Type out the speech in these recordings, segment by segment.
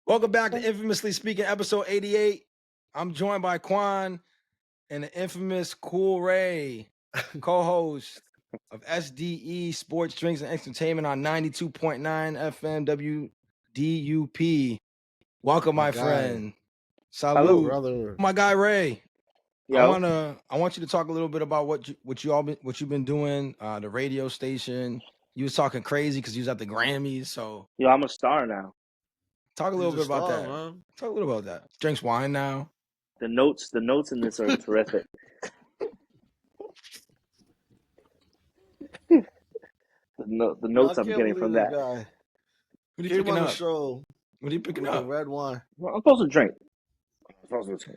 Welcome back to Infamously Speaking, episode 88. I'm joined by Quan and the infamous CoolRay, co-host of SDE Sports, Drinks, and Entertainment on 92.9 FM WDUP. Welcome, my friend. Salute, brother. my guy Ray. Yo. I want you to talk a little bit about what you've been doing. The radio station. You was talking crazy because you was at the Grammys. So Yo, I'm a star now. talk a little bit about that. Man. Talk a little about that. Drinks wine now. The notes in this are terrific. The notes I'm getting from that. Guy. What are you picking up? Show What are you picking up? Red wine. Well, I'm supposed to drink.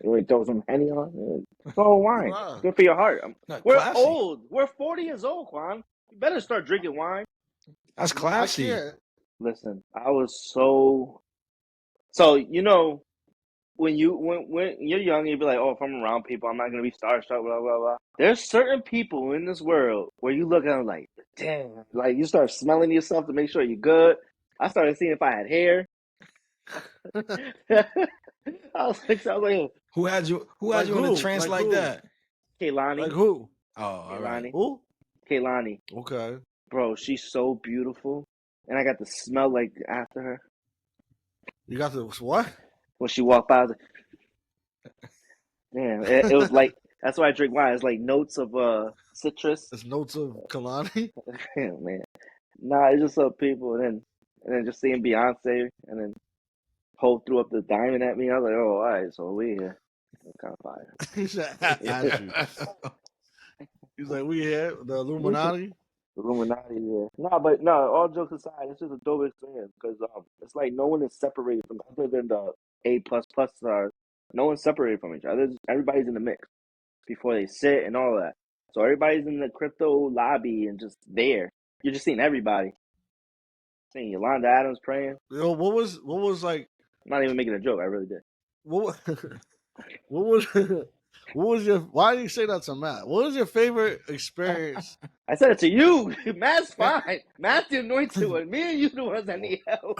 You throw some Henny on? Throw wine. Wow. Good for your heart. We're classy. old. We're 40 years old, Quan. You better start drinking wine. That's classy. Listen, I was so you know, when you're young, you'd be like, oh, if I'm around people, I'm not gonna be starstruck, blah blah blah. There's certain people in this world where you look at them like, damn, like you start smelling yourself to make sure you're good. I started seeing if I had hair. I was like, who had you in a trance like that? Kaylani. Like who? Oh, all right. Who? Kaylani. Okay. Bro, she's so beautiful, and I got the smell like after her. You got the what? When she walked by, I was like, damn, it was like, that's why I drink wine. It's like notes of citrus. It's notes of Kalani. Damn, man. Nah, it's just people, and then just seeing Beyonce, and then Hov threw up the diamond at me. I was like, oh, all right, so we here. Kind of fire. He said, he's like, we here, the Illuminati. Illuminati, yeah. No, all jokes aside, it's just a dope experience because it's like no one is separated from other than the A++ stars. No one's separated from each other. Everybody's in the mix before they sit and all that. So everybody's in the crypto lobby and just there. You're just seeing everybody. Seeing Yolanda Adams praying. Yo, what was like? I'm not even making a joke. I really did. What was your? Why did you say that to Matt? What was your favorite experience? I said it to you. Matt's fine. Matt's the anointed one. Me and you the ones that need help.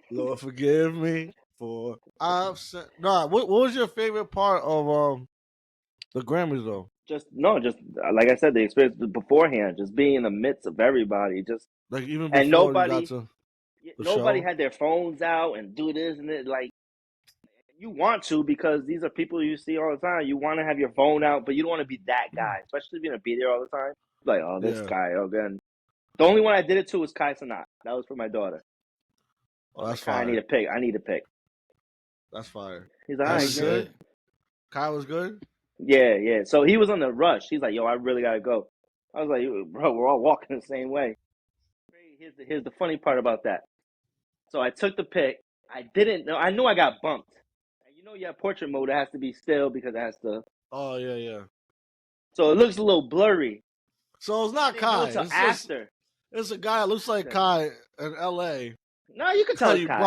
Lord, forgive me for Nah, what was your favorite part of the Grammys though? Just like I said, the experience beforehand, just being in the midst of everybody, just like even before and nobody show? had their phones out and do this and it. Like you want to because these are people you see all the time. You want to have your phone out, but you don't want to be that guy, especially if you're gonna be there all the time. Like, oh, this guy. Oh, then the only one I did it to was Kai Cenat. That was for my daughter. Oh, that's fire. I need a pick. That's fire. He's like, that's good. Kai was good. Yeah. So he was on the rush. He's like, yo, I really gotta go. I was like, bro, we're all walking the same way. Here's the funny part about that. So I took the pic. I didn't know. I knew I got bumped. And you know, you have portrait mode. It has to be still because it has to. Oh yeah. So it looks a little blurry. So it's not Kai. It's a guy that looks like Kai in L.A. No, you can tell it's Kai.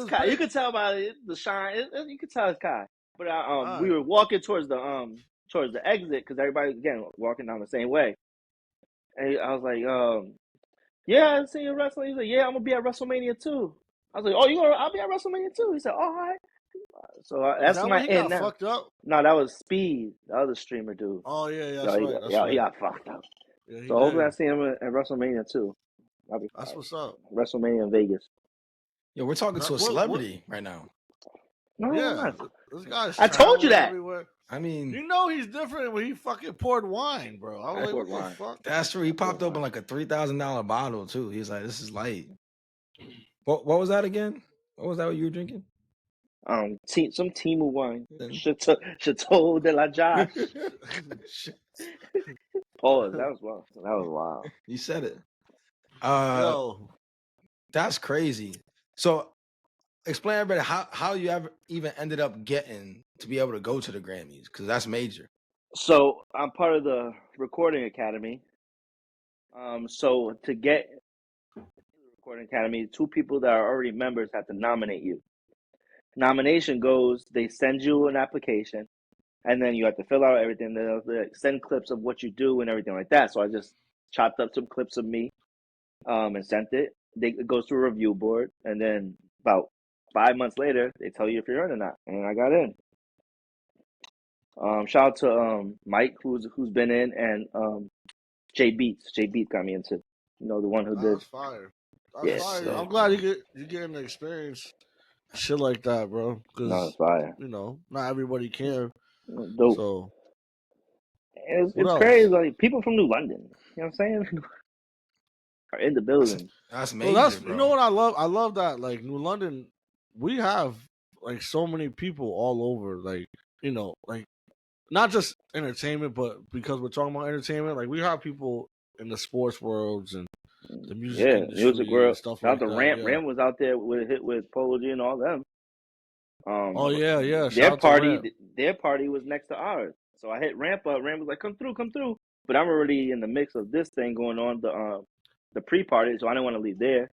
Kai. You can tell by the shine. You can tell it's Kai. But we were walking towards the exit because everybody again walking down the same way. And I was like, yeah, I see you wrestling. He's like, yeah, I'm gonna be at WrestleMania too. I was like, oh, I'll be at WrestleMania too. He said, all right. So that's my end now. Fucked up? No, that was Speed, the other streamer dude. Oh yeah, he got fucked up. Yeah, so hopefully I see him at WrestleMania too. That's what's up. WrestleMania in Vegas. Yo, we're talking to a celebrity right now. No, yeah, this guy's. I told you that. Everywhere. I mean, you know he's different when he fucking poured wine, bro. I was like, what the fuck? That's true. He popped open like a $3,000 bottle too. He's like, this is light. What was that again? What was that what you were drinking? Some Timu wine. Chateau de la Josh. Pause. That was wild. You said it. That's crazy. So explain everybody how you ever even ended up getting to be able to go to the Grammys, because that's major. So I'm part of the Recording Academy. So to get the Recording Academy, 2 people that are already members have to nominate you. Nomination goes, they send you an application, and then you have to fill out everything. They'll send clips of what you do and everything like that. So I just chopped up some clips of me, and sent it. it goes to a review board, and then about 5 months later, they tell you if you're in or not. And I got in. Shout out to Mike, who's been in, and Jay Beats. Jay Beats got me into, the one who did. That's fire. That's Yes, fire. sick, I'm glad bro. you getting the experience shit like that, bro. No, Because it's fire. not everybody can. Dope. So It's, what it's else? crazy. Like people from New London, you know what I'm saying, are in the building. That's Well, major, you bro. know what I love? I love that like New London, we have like so many people all over. Like like not just entertainment, but because we're talking about entertainment, like we have people in the sports worlds and the music Yeah, music industry and world. stuff Shout out like to that. Ram. Yeah. Ram was out there with a hit with Polo G and all them. Oh yeah. Their Shout out to Ram. party was next to ours. So I hit Ramp up. Ram was like, "Come through, come through." But I'm already in the mix of this thing going on, the pre-party, so I didn't want to leave there.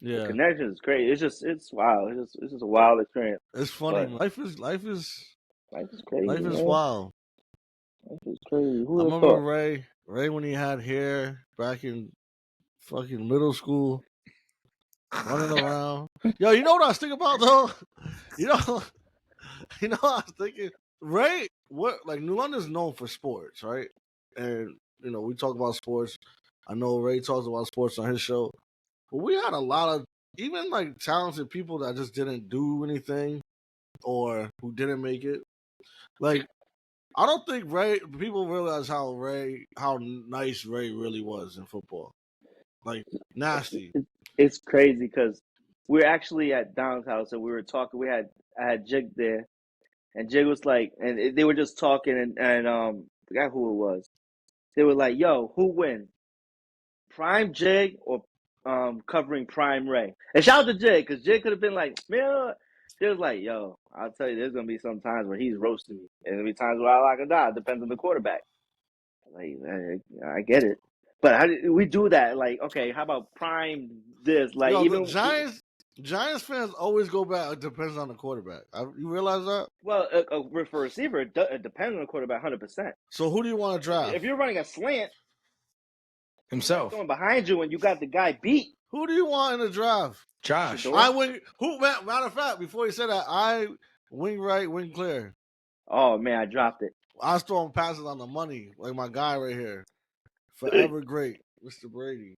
The Yeah. connection is crazy. It's wild. It's just a wild experience. It's funny. But Life is life is crazy, man. wild. Life is crazy. I Who would have remember thought? Ray when he had hair back in fucking middle school, running around. Yo, you know what I was thinking about though? You know, what I was thinking? Ray, like New London's known for sports, right? And we talk about sports. I know Ray talks about sports on his show, but we had a lot of even like talented people that just didn't do anything or who didn't make it. Like I don't think people realize how nice Ray really was in football. Like nasty. It's crazy because we're actually at Dom's house and we were talking. I had Jig there, and Jig was like, and they were just talking, and forgot who it was. They were like, "Yo, who wins, Prime Jig or covering Prime Ray?" And shout out to Jig because Jig could have been like, "Man," he was like, "Yo, I'll tell you, there's gonna be some times where he's roasting me, and there'll be times where I like or die. It depends on the quarterback." Like, I get it. But how do we do that? Like, okay, how about prime this? Like, Yo, the even Giants fans always go back. It depends on the quarterback. You realize that? well, for a receiver, it depends on the quarterback 100%. So who do you want to draft? If you're running a slant, Himself. going behind you and you got the guy beat, Who do you want in the draft? Josh. Shador? I wing. Matter of fact, before he said that, I wing right, wing clear. Oh man, I dropped it. I was throwing passes on the money, like my guy right here. Forever great, Mr. Brady.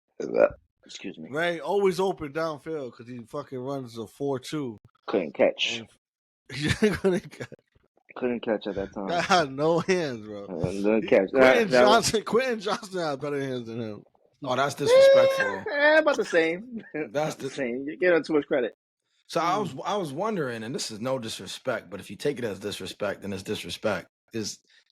Excuse me. Ray always open downfield because he fucking runs a 4.2. Couldn't catch. Couldn't catch at that time. I had no hands, bro. Didn't catch. Quentin Johnson had better hands than him. Oh, that's disrespectful. About the same. That's the same. You're giving him too much credit. So I was wondering, and this is no disrespect, but if you take it as disrespect, then it's disrespect.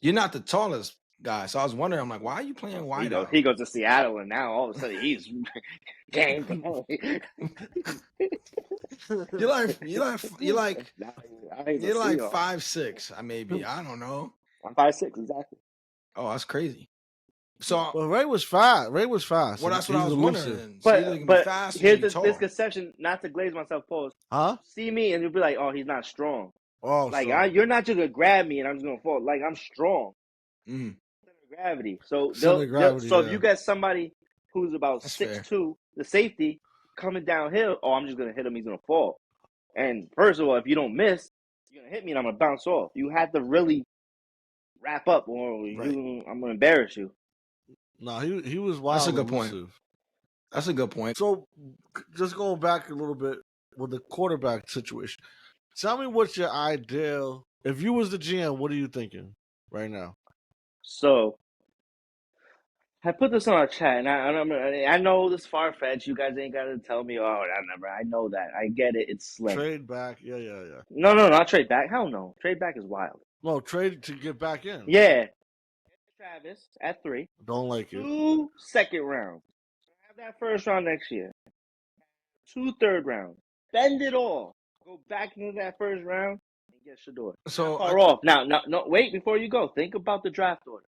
You're not the tallest guy, so I was wondering. I'm like, why are you playing wide out? He goes to Seattle, and now all of a sudden he's gang. You're like 5'6", maybe. I don't know. I'm 5'6", exactly. Oh, that's crazy. So, well, Ray was fast. Well, that's what I was wondering. But fast here's this conception, not to glaze myself, pause. Huh? See me and you'll be like, oh, he's not strong. Oh, like so. you're not just gonna grab me and I'm just gonna fall. Like I'm strong. Mm-hmm. Gravity. So gravity, if you get somebody who's about 6'2", the safety coming downhill, oh, I'm just gonna hit him. He's gonna fall. And first of all, if you don't miss, you're gonna hit me and I'm gonna bounce off. You have to really wrap up, or I'm gonna embarrass you. No, he was wild. That's a good point. That's a good point. So, just going back a little bit with the quarterback situation, tell me what's your ideal. If you was the GM, what are you thinking right now? So, I put this on our chat, and I know this far fetched. You guys ain't gotta tell me. Oh, that number. I know that. I get it. It's slim. Trade back. Yeah. No, not trade back. Hell no. Trade back is wild. No, trade to get back in. Yeah. Travis at 3. Don't like it. 2 second rounds. Have that first round next year. 2 third rounds. Bend it all. Go back into that first round and get Shador. So far off. Now, no, wait before you go. Think about the draft order.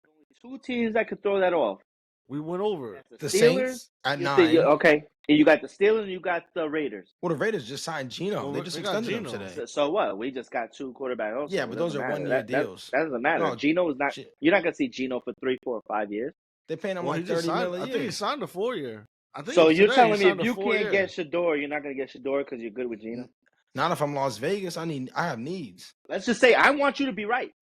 Only 2 teams that could throw that off. We went over it. The Saints at 9. Okay. And you got the Steelers and you got the Raiders. Well, the Raiders just signed Geno. They just extended him today. So what? We just got 2 quarterbacks also. Yeah, but those are 1-year deals. That doesn't matter. No, Geno is not. You're not gonna see Geno for 3, 4, or 5 years. They're paying him like $30 million a year. I think he signed a 4-year. I think So it's you're today. telling He me if signed a you 4 can't get years. Shador, you're not gonna get Shador because you're good with Gina? Not if I'm Las Vegas. I have needs. Let's just say I want you to be right.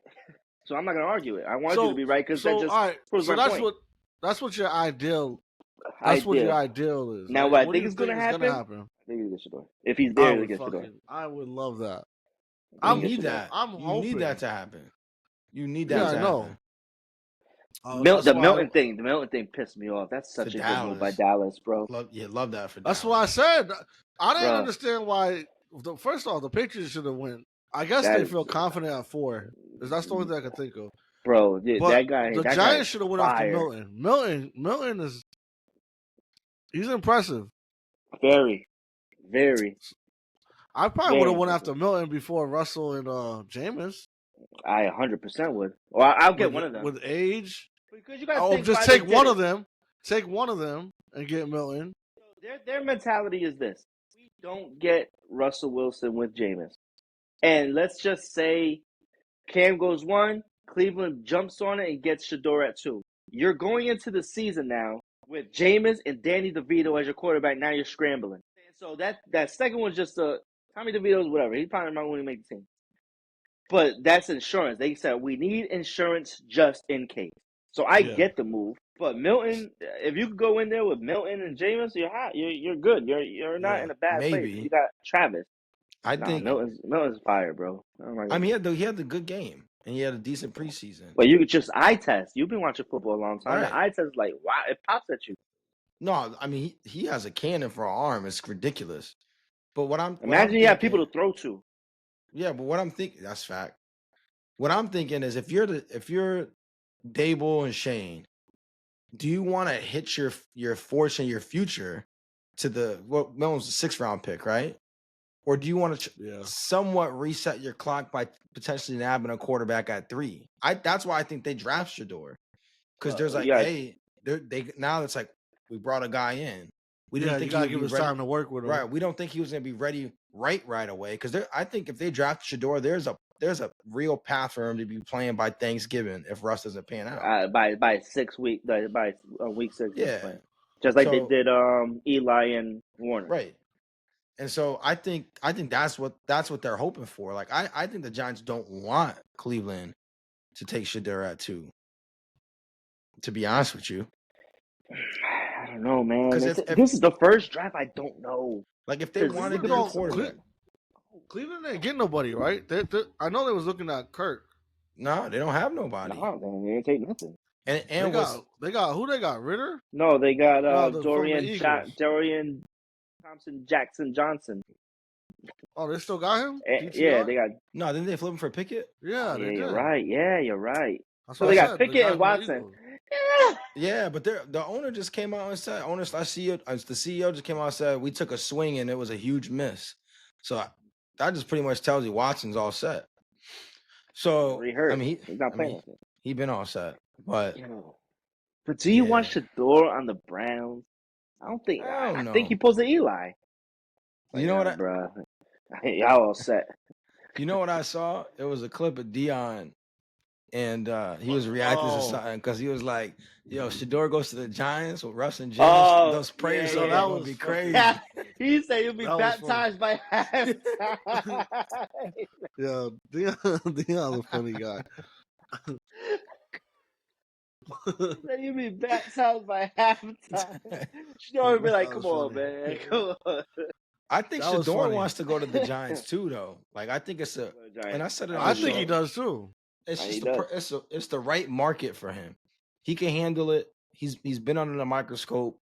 So I'm not gonna argue it. I want you to be right because that just all right. proves So my point. that's what your ideal. That's what your ideal is. Now, Right? what I What do think you is think gonna is gonna happen? happen? I think he's get Shador. If he's I there, he'll would get Shador. I would love that. You He'll get need Shador. that. I'm You hoping. need that to happen. You need Yeah, that I to know. happen. The Milton thing pissed me off. That's such a good move by Dallas, bro. Love that for Dallas. That's what I said. I didn't understand why. First off, the Patriots should have won. I guess they feel confident at 4. Because that's the only thing I can think of. Bro, But that the Giants should have went after fire. Milton is he's impressive. Very, very. I probably would have went after Milton before Russell and Jameis. I 100% would. Well, I'll get one of them with age. Because you gotta think just take one of them. Take one of them and get Milton. Their mentality is this: we don't get Russell Wilson with Jameis, and let's just say Cam goes 1, Cleveland jumps on it and gets Shador at 2. You're going into the season now with Jameis and Danny DeVito as your quarterback. Now you're scrambling. So that second one's just Tommy DeVito's whatever. He's probably not going to make the team. But that's insurance. They said we need insurance just in case. So I get the move. But Milton, if you could go in there with Milton and Jameis, you're hot. You're good. You're not in a bad place. You got Travis. I think Milton's fire, bro. I mean, he had the good game and he had a decent preseason. But you could just eye test. You've been watching football a long time. Right. The eye test is like, wow, it pops at you. No, I mean he has a cannon for an arm. It's ridiculous. But imagine you have people to throw to. Yeah, but what I'm thinking, that's fact. What I'm thinking is if you're Dable and Shane, do you want to hitch your fortune, your future to Milton's a 6th round pick, right? Or do you want to somewhat reset your clock by potentially nabbing a quarterback at 3? That's why I think they draft Shador. Because there's like, hey, now it's like we brought a guy in. We didn't think he would give us time to work with him. Right. We don't think he was going to be ready right away. Because I think if they draft Shador, there's a real path for him to be playing by Thanksgiving if Russ doesn't pan out. By 6 week by week 6. Yeah. Just like they did Eli and Warner. Right. And so I think that's what they're hoping for. Like I think the Giants don't want Cleveland to take Shador at 2. To be honest with you. I don't know, man. This is the first draft. I don't know. Like if they wanted their quarterback, Cleveland didn't get nobody, right? I know they was looking at Kirk. No, they don't have nobody. No, they ain't take nothing. And they got who? They got Ritter? No, they got Dorian Thompson Jackson Johnson. Oh, they still got him? Yeah, they got. No, didn't they flip him for Pickett? Yeah, you're right. Yeah, you're right. So they got Pickett and Watson. Yeah, but the owner just came out and said, the CEO just came out and said, we took a swing and it was a huge miss. So that just pretty much tells you Watson's all set. So I mean, he's not playing. He's been all set, but do you want Shador on the Browns? I don't think. I think he pulls an Eli. You know what, bro? Y'all all set. You know what I saw? It was a clip of Dion. And he was reacting to something because he was like, "Yo, Shador goes to the Giants with Russ and James. Those prayers so that would be crazy." Yeah. He said he'll be baptized by halftime. Yeah, Dion's a funny guy. He said he'll be baptized by halftime. Shador would be like, "Come on, man, come on." I think Shador wants to go to the Giants too, though. Like I think it's and I said it. I think he does too. It's just it's the right market for him. He can handle it. He's been under the microscope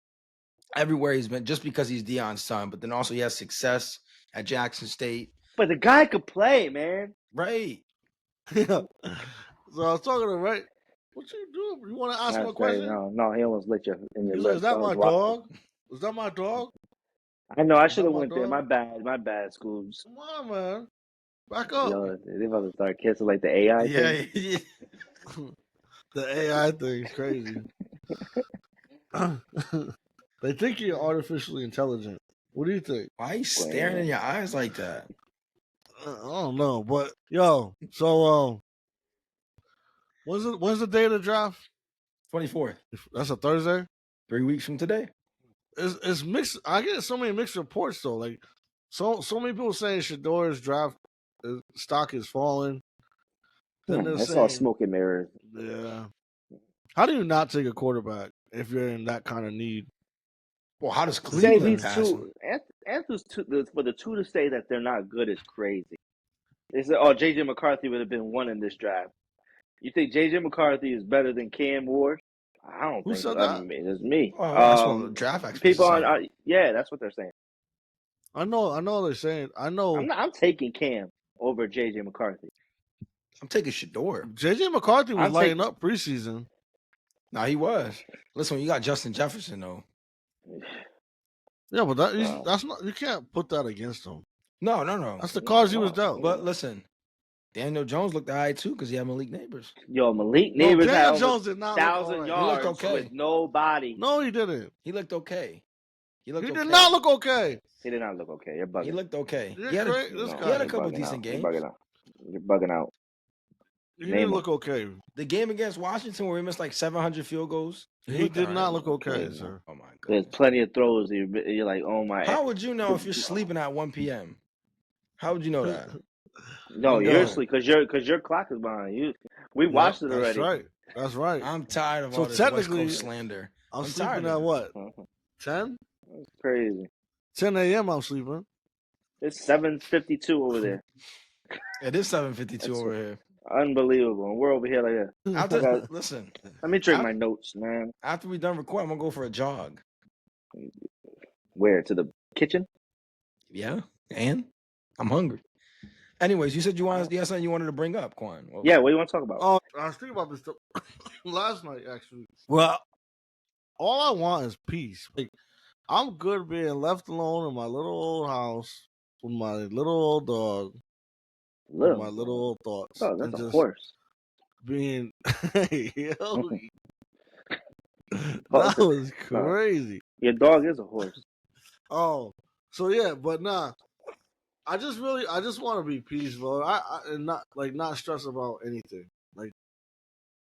everywhere he's been, just because he's Dion's son. But then also he has success at Jackson State. But the guy could play, man. Right. Yeah. So I was talking to Ray. What you do? You want to ask him a question? No, he almost licked you in your lips. Is that my dog? Was that my dog? I know. I should have went there. My bad, Scoobs. Come on, man. Back up. Yo, they about to start kissing like the AI thing. Yeah. The AI thing is crazy. They think you're artificially intelligent. What do you think? Why are you staring in your eyes like that? I don't know, but yo, so when's the day of the draft? 24th. That's a Thursday. 3 weeks from today. it's mixed. I get so many mixed reports though. Like so many people saying Shador's draft stock is falling. Then they're That's all saying, smoke and mirrors. yeah. How do you not take a quarterback if you're in that kind of need? Well, how does Say Cleveland these pass him? two, Anthony's two, for the two to say that they're not good is crazy. They said, "Oh, JJ McCarthy would have been one in this draft." You think JJ McCarthy is better than Cam Ward? I don't Who think so. said I that? mean, it's me. Oh, that's what the draft experts People are on, saying. yeah, that's what they're saying. I know they're saying. I know I'm taking Cam over JJ McCarthy. I'm taking Shador. JJ McCarthy was I'm lighting taking. up preseason. Nah, he was. Listen, you got Justin Jefferson though. Yeah, but that's not. You can't put that against him. No. That's the cards he was dealt. But listen, Daniel Jones looked all right too because he had Malik Neighbors. Yo, Malik Neighbors had Daniel over Jones did not look all 1,000 right. He looked yards okay. with nobody. No, he didn't. He looked okay. He did not look okay. He did not look okay. You're bugging. He looked okay. You're He had great. This he guy. had a You're couple bugging decent out. games. You're bugging out. You're bugging out. He Name didn't him. look okay. The game against Washington where he missed like 700 field goals. He did not look okay, Okay. sir. Oh my There's god. plenty of throws. You're like, oh my. How would you know if you're sleeping at 1 p.m.? How would you know that? No, You you're know. asleep because your clock is behind you. We watched it already. That's right. I'm tired of So all this West technically, Coast slander. I'm tired sleeping of at it. what? 10? That's crazy. 10 a.m. I'm sleeping. It's 7:52 over there. It is 7:52 over here. Unbelievable. And we're over here like that. After listen, Let me drink my notes, man. after we done recording, I'm gonna go for a jog. Where? To the kitchen? Yeah, and I'm hungry. Anyways, you said you had something you wanted to bring up, Quan. Well, Yeah, what do you want to talk about? Oh, I was thinking about this stuff last night, actually. Well, all I want is peace. Like, I'm good being left alone in my little old house with my little old dog, with my little old thoughts, Oh, that's and a just horse. being. Yo, that was crazy. Your dog is a horse. Oh, so yeah, but nah. I just want to be peaceful. And not stress about anything. Like,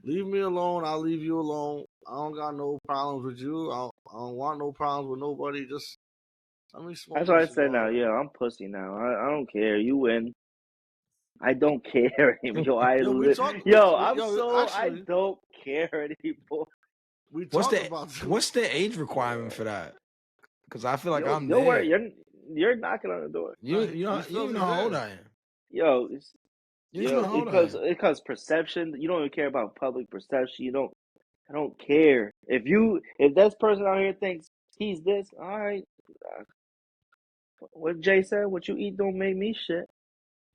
leave me alone. I'll leave you alone. I don't got no problems with you. I don't want no problems with nobody. Just let me smoke. That's what I said now. Yeah, I'm pussy now. I don't care. You win. I don't care anymore. I don't care anymore. We talked about what's the age requirement for that? Because I feel like I'm don't there. worry, you're knocking on the door. You know how old I am. Yo, because perception. You don't even care about public perception. I don't care if that person out here thinks he's this. All right, what Jay said. What you eat don't make me shit.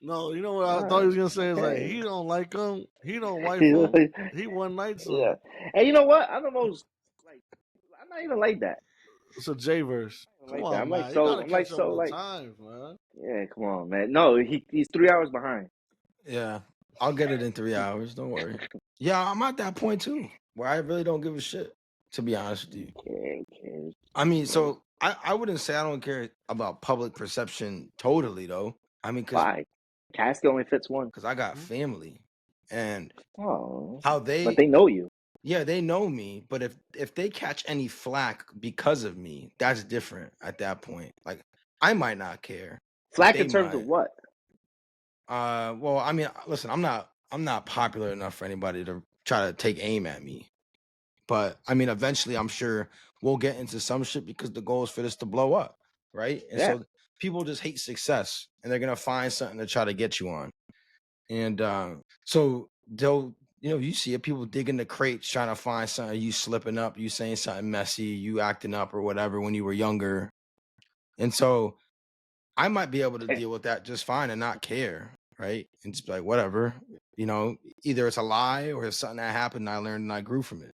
No, you know what I thought he was gonna say is like he don't like him. He don't wife him. He one night him. Yeah, and you know what? I'm the most I'm not even like that. It's a J verse. Come on, man. I'm like times, man. Yeah, come on, man. No, he's 3 hours behind. Yeah, I'll get it in 3 hours. Don't worry. Yeah, I'm at that point too, where I really don't give a shit. To be honest with you, I mean, so I wouldn't say I don't care about public perception totally, though. I mean, why? Casket only fits one. Because I got family, and but they know you. Yeah, they know me, but if they catch any flack because of me, that's different at that point. Like, I might not care. Flack in terms of what? Well, I mean, listen, I'm not popular enough for anybody to try to take aim at me. But I mean, eventually, I'm sure we'll get into some shit because the goal is for this to blow up, right? And so people just hate success, and they're gonna find something to try to get you on. And so they'll, you see it, people digging the crates trying to find something, you slipping up, you saying something messy, you acting up or whatever when you were younger. And so I might be able to deal with that just fine and not care, right? And just be like, whatever, either it's a lie or it's something that happened and I learned and I grew from it.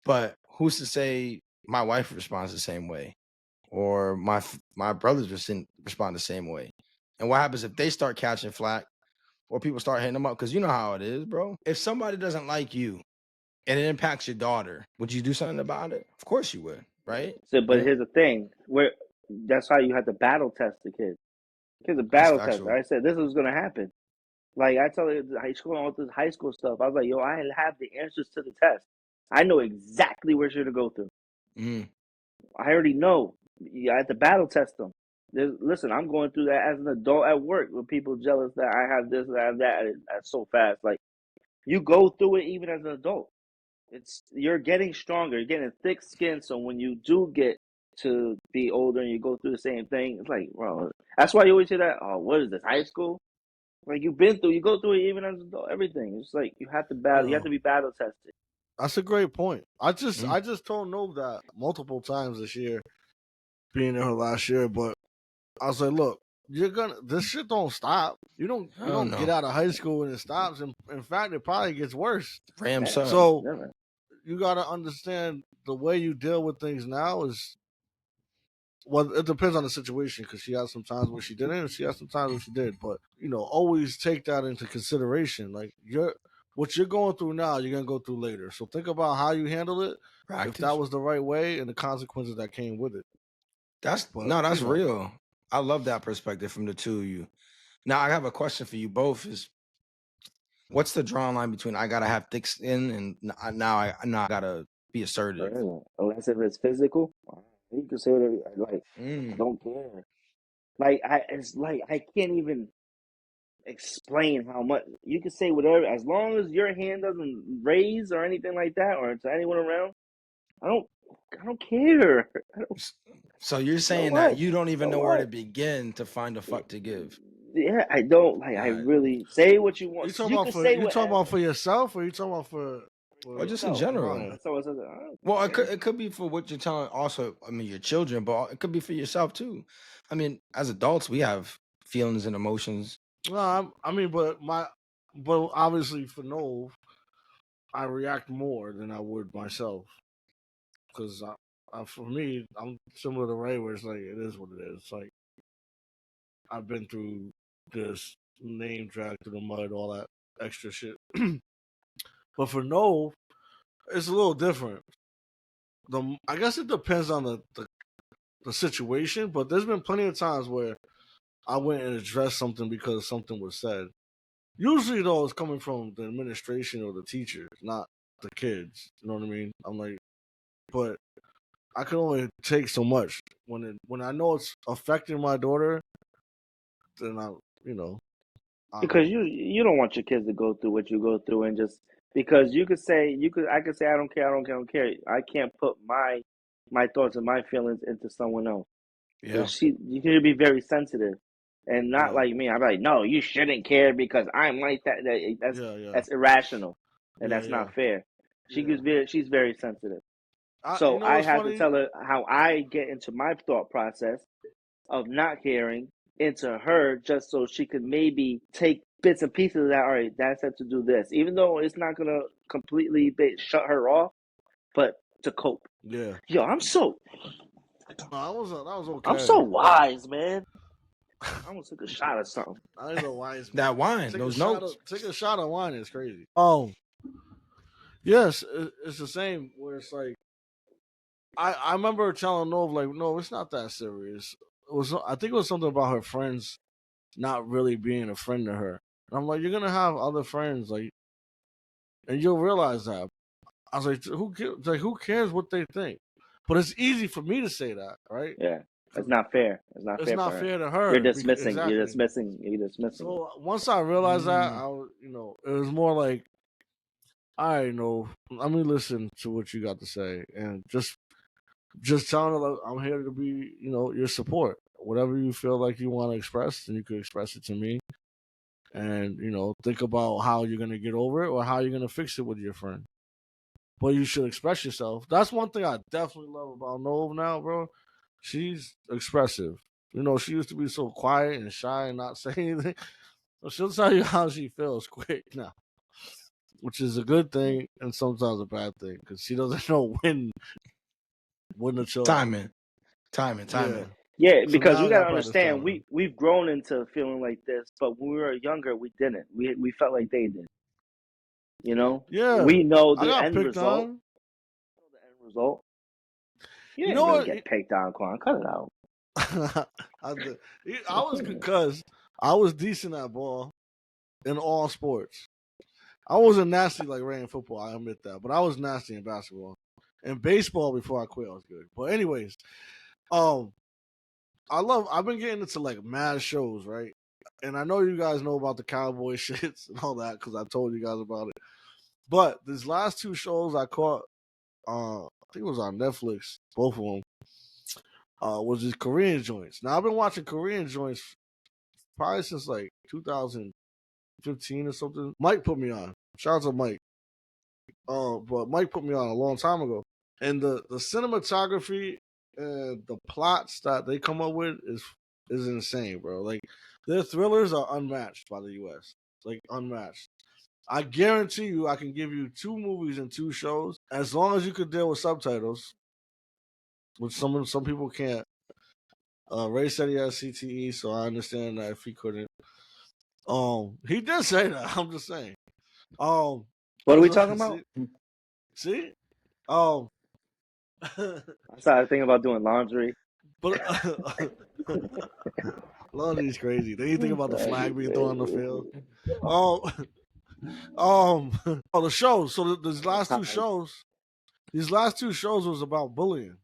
But who's to say my wife responds the same way or my brothers respond the same way? And what happens if they start catching flack or people start hitting them up? Because you know how it is, bro. If somebody doesn't like you and it impacts your daughter, would you do something about it? Of course you would, right? So, but here's the thing: that's how you have to battle test the kid. Kid's a battle tester. I said this is gonna happen. Like I tell you, high school all this high school stuff. I was like, yo, I have the answers to the test. I know exactly what you're gonna go through. I already know. You have to battle test them. Listen, I'm going through that as an adult at work with people jealous that I have this, I have that. That's so fast. Like you go through it even as an adult. You're getting stronger. You're getting thick skin. So when you do get to be older and you go through the same thing, it's like, bro. That's why you always hear that. Oh, what is this? High school? Like you go through it even as an adult. Everything. It's like you have to battle. You have to be battle tested. That's a great point. I just told Nove that multiple times this year, being in her last year. But I was like, look, this shit don't stop. You don't get out of high school and it stops. And in fact, it probably gets worse. So you got to understand the way you deal with things now is. Well, it depends on the situation because she has some times where she didn't, and she has some times where she did. But always take that into consideration. Like what you're going through now, you're gonna go through later. So think about how you handle it. Practice. If that was the right way, and the consequences that came with it. That's real. I love that perspective from the two of you. Now I have a question for you both: is what's the drawn line between I gotta have thick skin and now I gotta be assertive? Unless if it's physical. You can say whatever. Like I don't care. Like it's like I can't even explain how much you can say whatever as long as your hand doesn't raise or anything like that, or to anyone around. I don't care. So you're saying that you don't even know where to begin to find a fuck to give? Yeah, I don't like. I really say what you want. You talking about for yourself, or you talking about for or just in general? Well, it could be for what you're telling. Also, I mean, your children, but it could be for yourself too. I mean, as adults, we have feelings and emotions. No, but obviously for Nove, I react more than I would myself because for me, I'm similar to Ray, where it's like it is what it is. It's like I've been through this name drag through the mud, all that extra shit. But for Nove, it's a little different. I guess it depends on the situation, but there's been plenty of times where I went and addressed something because something was said. Usually, though, it's coming from the administration or the teachers, not the kids. You know what I mean? I'm like, but I can only take so much. When I know it's affecting my daughter, then because you don't want your kids to go through what you go through, and just because I could say I don't care. I can't put my thoughts and my feelings into someone else. Yeah, you can be very sensitive, and not like me. I'm like, no, you shouldn't care because I'm like that. That's irrational, and that's not fair. She's very sensitive. So I have to tell her how I get into my thought process of not caring into her, just so she could maybe take bits and pieces of that. All right, that's had to do this, even though it's not gonna completely shut her off, but to cope. Yeah. Yo, I'm so. That was okay. I'm so wise, man. I almost took a shot of something. I ain't no wise. That wine, those notes. Take a shot of wine is crazy. Oh, yes, it's the same. Where it's like, I remember telling Nove like, no, it's not that serious. I think it was something about her friends not really being a friend to her. And I'm like, you're gonna have other friends, like, and you'll realize that. I was like, who cares what they think? But it's easy for me to say that, right? Yeah. It's not fair. It's not fair to her. You're dismissing. Exactly. You're dismissing. So once I realized that, it was more like, all right, no, let me listen to what you got to say, and just telling her like, I'm here to be, your support. Whatever you feel like you want to express, then you can express it to me. And think about how you're gonna get over it or how you're gonna fix it with your friend. But you should express yourself. That's one thing I definitely love about Nove now, bro. She's expressive. She used to be so quiet and shy and not say anything. So she'll tell you how she feels quick now, which is a good thing and sometimes a bad thing because she doesn't know when to chill. Timing. Yeah, because you gotta understand, we've grown into feeling like this, but when we were younger, we didn't. We felt like they did. Yeah. We know the end result. You didn't really get picked on, Quan. Cut it out. I was because I was decent at ball in all sports. I wasn't nasty like Ray in football, I admit that, but I was nasty in basketball. And baseball before I quit was good. But anyways, I've been getting into like mad shows, right? And I know you guys know about the cowboy shits and all that because I told you guys about it. But these last two shows I caught, I think it was on Netflix, both of them, was these Korean joints. Now I've been watching Korean joints probably since like 2015 or something. Mike put me on. Shout out to Mike. But Mike put me on a long time ago. And the cinematography and the plots that they come up with is insane, bro. Like their thrillers are unmatched by the US. Like unmatched. I guarantee you I can give you 2 movies and 2 shows as long as you could deal with subtitles, which some people can't. Ray said he has CTE, so I understand that if he couldn't. He did say that. I'm just saying. What are we talking about? See? I started thinking about doing laundry. But laundry's crazy. Then you think about the flag being thrown on the field. The shows. So these last 2 shows was about bullying.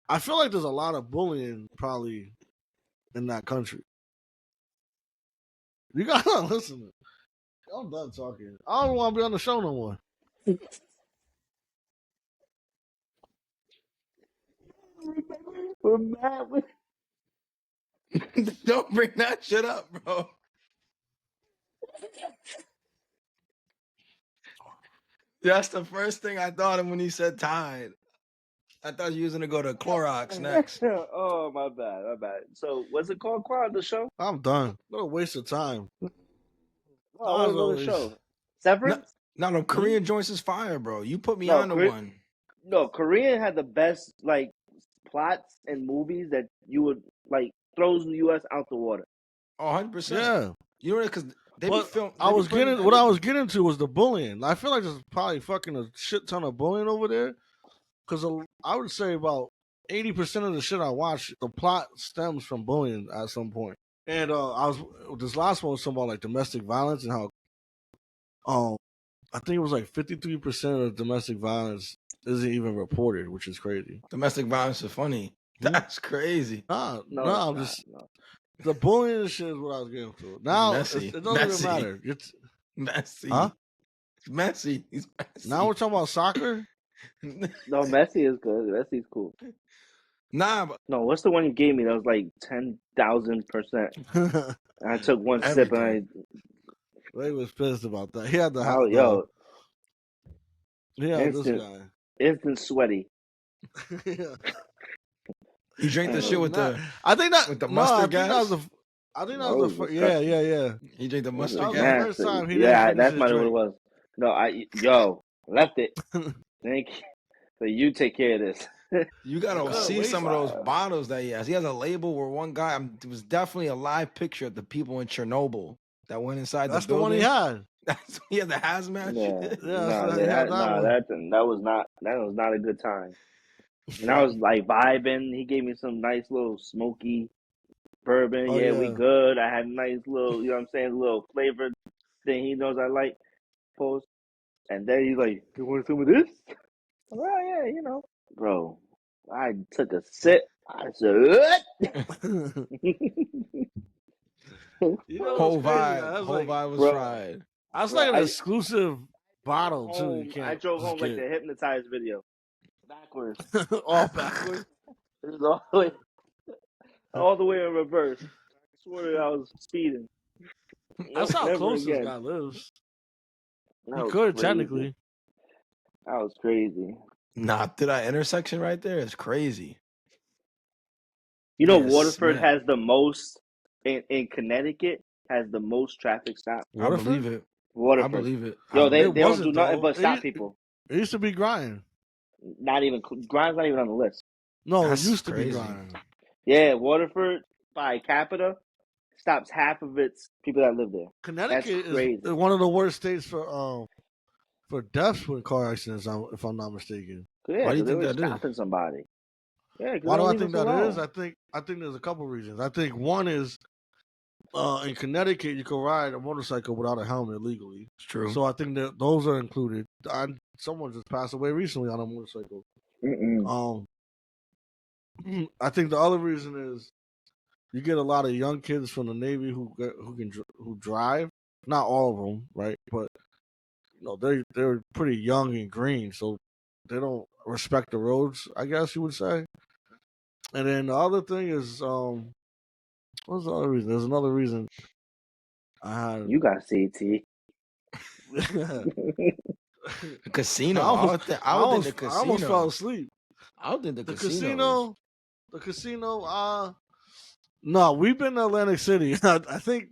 I feel like there's a lot of bullying probably in that country. You gotta listen. I'm done talking. I don't want to be on the show no more. Don't bring that shit up, bro. That's the first thing I thought of when he said Tide. I thought you was gonna go to Clorox next. Oh, my bad. So, what's it called, Quad, the show? I'm done. What a waste of time. Oh, I want to know the show. Severance? No, Korean joints is fire, bro. You put me on to one. No, Korean had the best like plots and movies that you would like throws the U.S. out the water. Oh, 100%. Yeah. You know, because they be filming. What I was getting to was the bullying. I feel like there's probably fucking a shit ton of bullying over there. Because I would say about 80% of the shit I watch, the plot stems from bullying at some point. And this last one was something about like domestic violence and how I think it was like 53% of domestic violence isn't even reported, which is crazy. Domestic violence is funny. That's crazy. No, the bullying shit is what I was getting to. Now it doesn't even matter. It's messy. Huh? It's messy. He's messy. Now we're talking about soccer. No, Messi is good. Messi's cool. But no, what's the one you gave me that was like 10,000%? I took one sip and Ray was pissed about that. He had the this guy. Instant sweaty. You drink the shit with the with the mustard gas? I think that was the first. Yeah. You drink the mustard gas? That was the first time he that's what it was. No, left it. Thank you. So you take care of this. You gotta see some of those bottles that he has. He has a label where one guy, it was definitely a live picture of the people in Chernobyl that went inside the building. That's the one he had. He had the hazmat shit. That was not a good time. And I was like vibing. He gave me some nice little smoky bourbon. We good. I had a nice little, you know what I'm saying, little flavored thing he knows I like. Post. And then he's like, "You want some of this?" Well, yeah, you know. Bro, I took a sip. I said, whole vibe was fried. That's like an exclusive bottle too. I drove home like the Hypnotized video, backwards. All backwards. It was all the way in reverse. I swear I was speeding. That's how close this guy lives. He could technically. That was crazy. Nah, through that intersection right there is crazy. You know, Waterford has the most in Connecticut has the most traffic stops. I believe it. Waterford. I believe it. Yo, they don't do nothing but stop people. It used to be Grind. Grind's not even on the list. No, it used to be Grind. Yeah, Waterford by capita stops half of its people that live there. Connecticut is one of the worst states for deaths with car accidents, if I'm not mistaken. Yeah, why do you think that is? Stopping somebody. Yeah, why do I think that is? I think there's a couple reasons. I think one is in Connecticut you can ride a motorcycle without a helmet legally. It's true. So I think that those are included. someone just passed away recently on a motorcycle. Mm-mm. I think the other reason is you get a lot of young kids from the Navy who drive. Not all of them, right? But they're pretty young and green, so they don't respect the roads, I guess you would say. And then the other thing is, what's the other reason? There's another reason I had. You got CT. The casino. I would think the almost fell casino. asleep. I would think the The casino. casino. No, we've been to Atlantic City. I think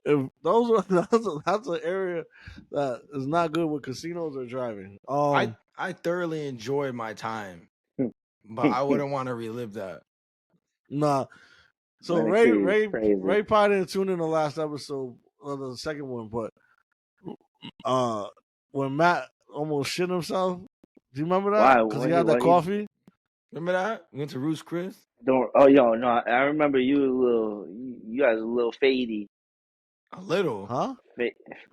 if that's an area that is not good with casinos or driving. I thoroughly enjoyed my time, but I wouldn't want to relive that. Nah. So Atlantic City is crazy. Ray probably didn't tune in the last episode or the second one, but when Matt almost shit himself, do you remember that? Why? Because he had that coffee. Remember that? We went to Ruth's Chris. Don't. Oh, yo, no. I remember you guys a little fadey. A little, huh?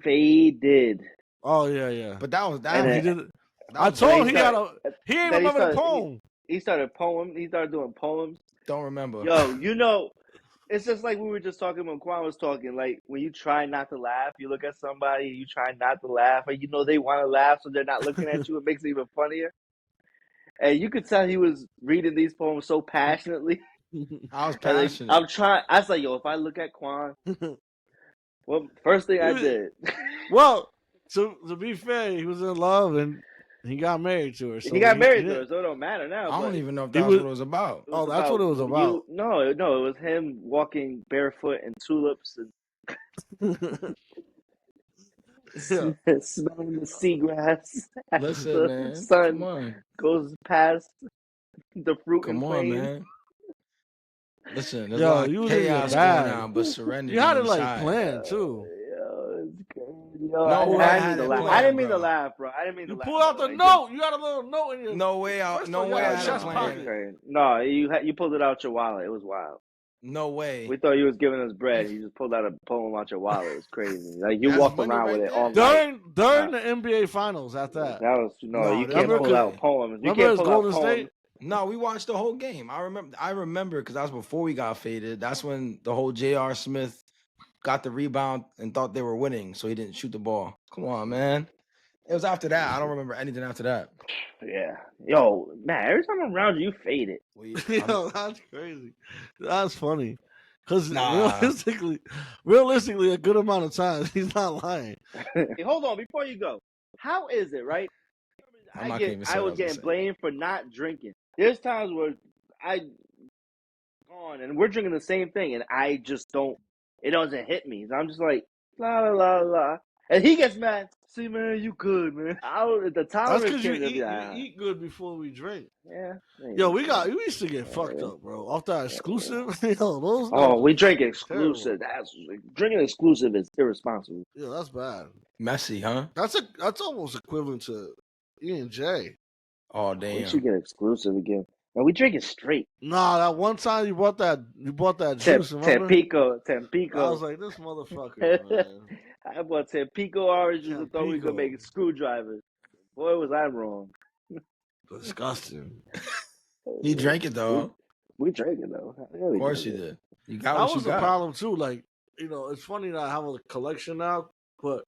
Faded. Oh yeah. But that was that. And He then, did. that I was told him he bad. didn't remember the poem. He started doing poems. Don't remember. Yo, it's just like we were just talking when Quan was talking. Like when you try not to laugh, you look at somebody, you try not to laugh, and they want to laugh, so they're not looking at you. It makes it even funnier. And you could tell he was reading these poems so passionately. I was passionate. I'm trying. I was like, yo, if I look at Quan, well, first thing I did. Well, to be fair, he was in love and he got married to her. So he got married to her, so it don't matter now. I don't even know if that's what it was about. That's what it was about. No, it was him walking barefoot in tulips and smelling the seagrass as Listen, the man. sun Come on. goes past the fruit and Come on, plain. man. Listen, there's a lot of chaos going on, but serenity. You had it inside. like planned too. It's crazy. Yo, No way I I didn't had mean to it laugh. planned, I didn't mean bro. to laugh, bro. I didn't mean to You laugh. pull out the note. You got a little note in your. No way out. No way I had it planned. No, you pulled it out your wallet. It was wild. No way. We thought you was giving us bread. You just pulled out a poem out your wallet. It's crazy. Like you That's walked money around right with it there. all night. During the NBA Finals, at that. That was No, you can't pull out poems. You can't pull out poems. No, we watched the whole game. I remember because that was before we got faded. That's when the whole J.R. Smith got the rebound and thought they were winning, so he didn't shoot the ball. Come on, man. It was after that. I don't remember anything after that. Yeah. Yo, man, every time I'm around you faded. Yo, that's crazy. That's funny. Because realistically, a good amount of times, he's not lying. Hey, hold on, before you go. How is it, right? I was getting blamed for not drinking. There's times where and we're drinking the same thing, and I just don't. It doesn't hit me. So I'm just like la la la la, and he gets mad. See, man, you good, man. The tolerance. That's because you eat good before we drink. Yeah. Yo, we used to get fucked up, bro. Off that exclusive. Yo, we drink exclusive. Drinking exclusive is irresponsible. Yeah, that's bad. Messy, huh? That's almost equivalent to E&J. Oh damn. We should get exclusive again. And we drink it straight. Nah, that one time you bought that juice, remember? Tampico. I was like, this motherfucker, man. I bought Tampico oranges and thought we could make screwdrivers. Boy, was I wrong. Disgusting. You drank it though. We drank it though. Of course you did. You got that what was you got. The problem too. Like, it's funny that I have a collection now, but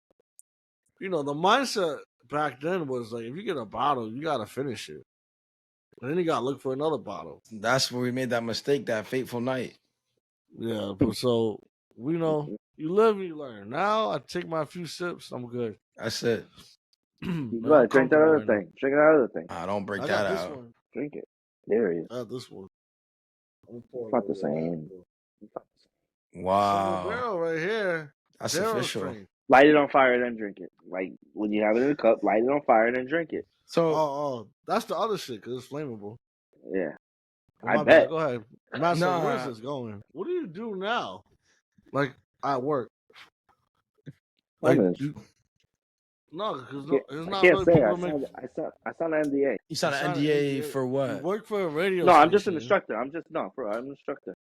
the mindset back then was like, if you get a bottle, you gotta finish it. And then you gotta look for another bottle. That's where we made that mistake, that fateful night. Yeah, but so we know you live and you learn. Now I take my few sips, I'm good. That's it. You gotta drink that other thing. Drink that other thing. I don't break that out. One. Drink it. There he is. I got this one. It's not the same. Wow. Barrel right here. That's official. Strength. Light it on fire, then drink it. Like when you have it in a cup, light it on fire, then drink it. So, that's the other shit because it's flammable. Yeah, I bet. Go ahead, Master. Where's this going? What do you do now? Like at work? Like no, because it's not. I can't say. I signed an NDA. You signed an NDA for what? You work for a radio. No, station. I'm just an instructor. I'm an instructor.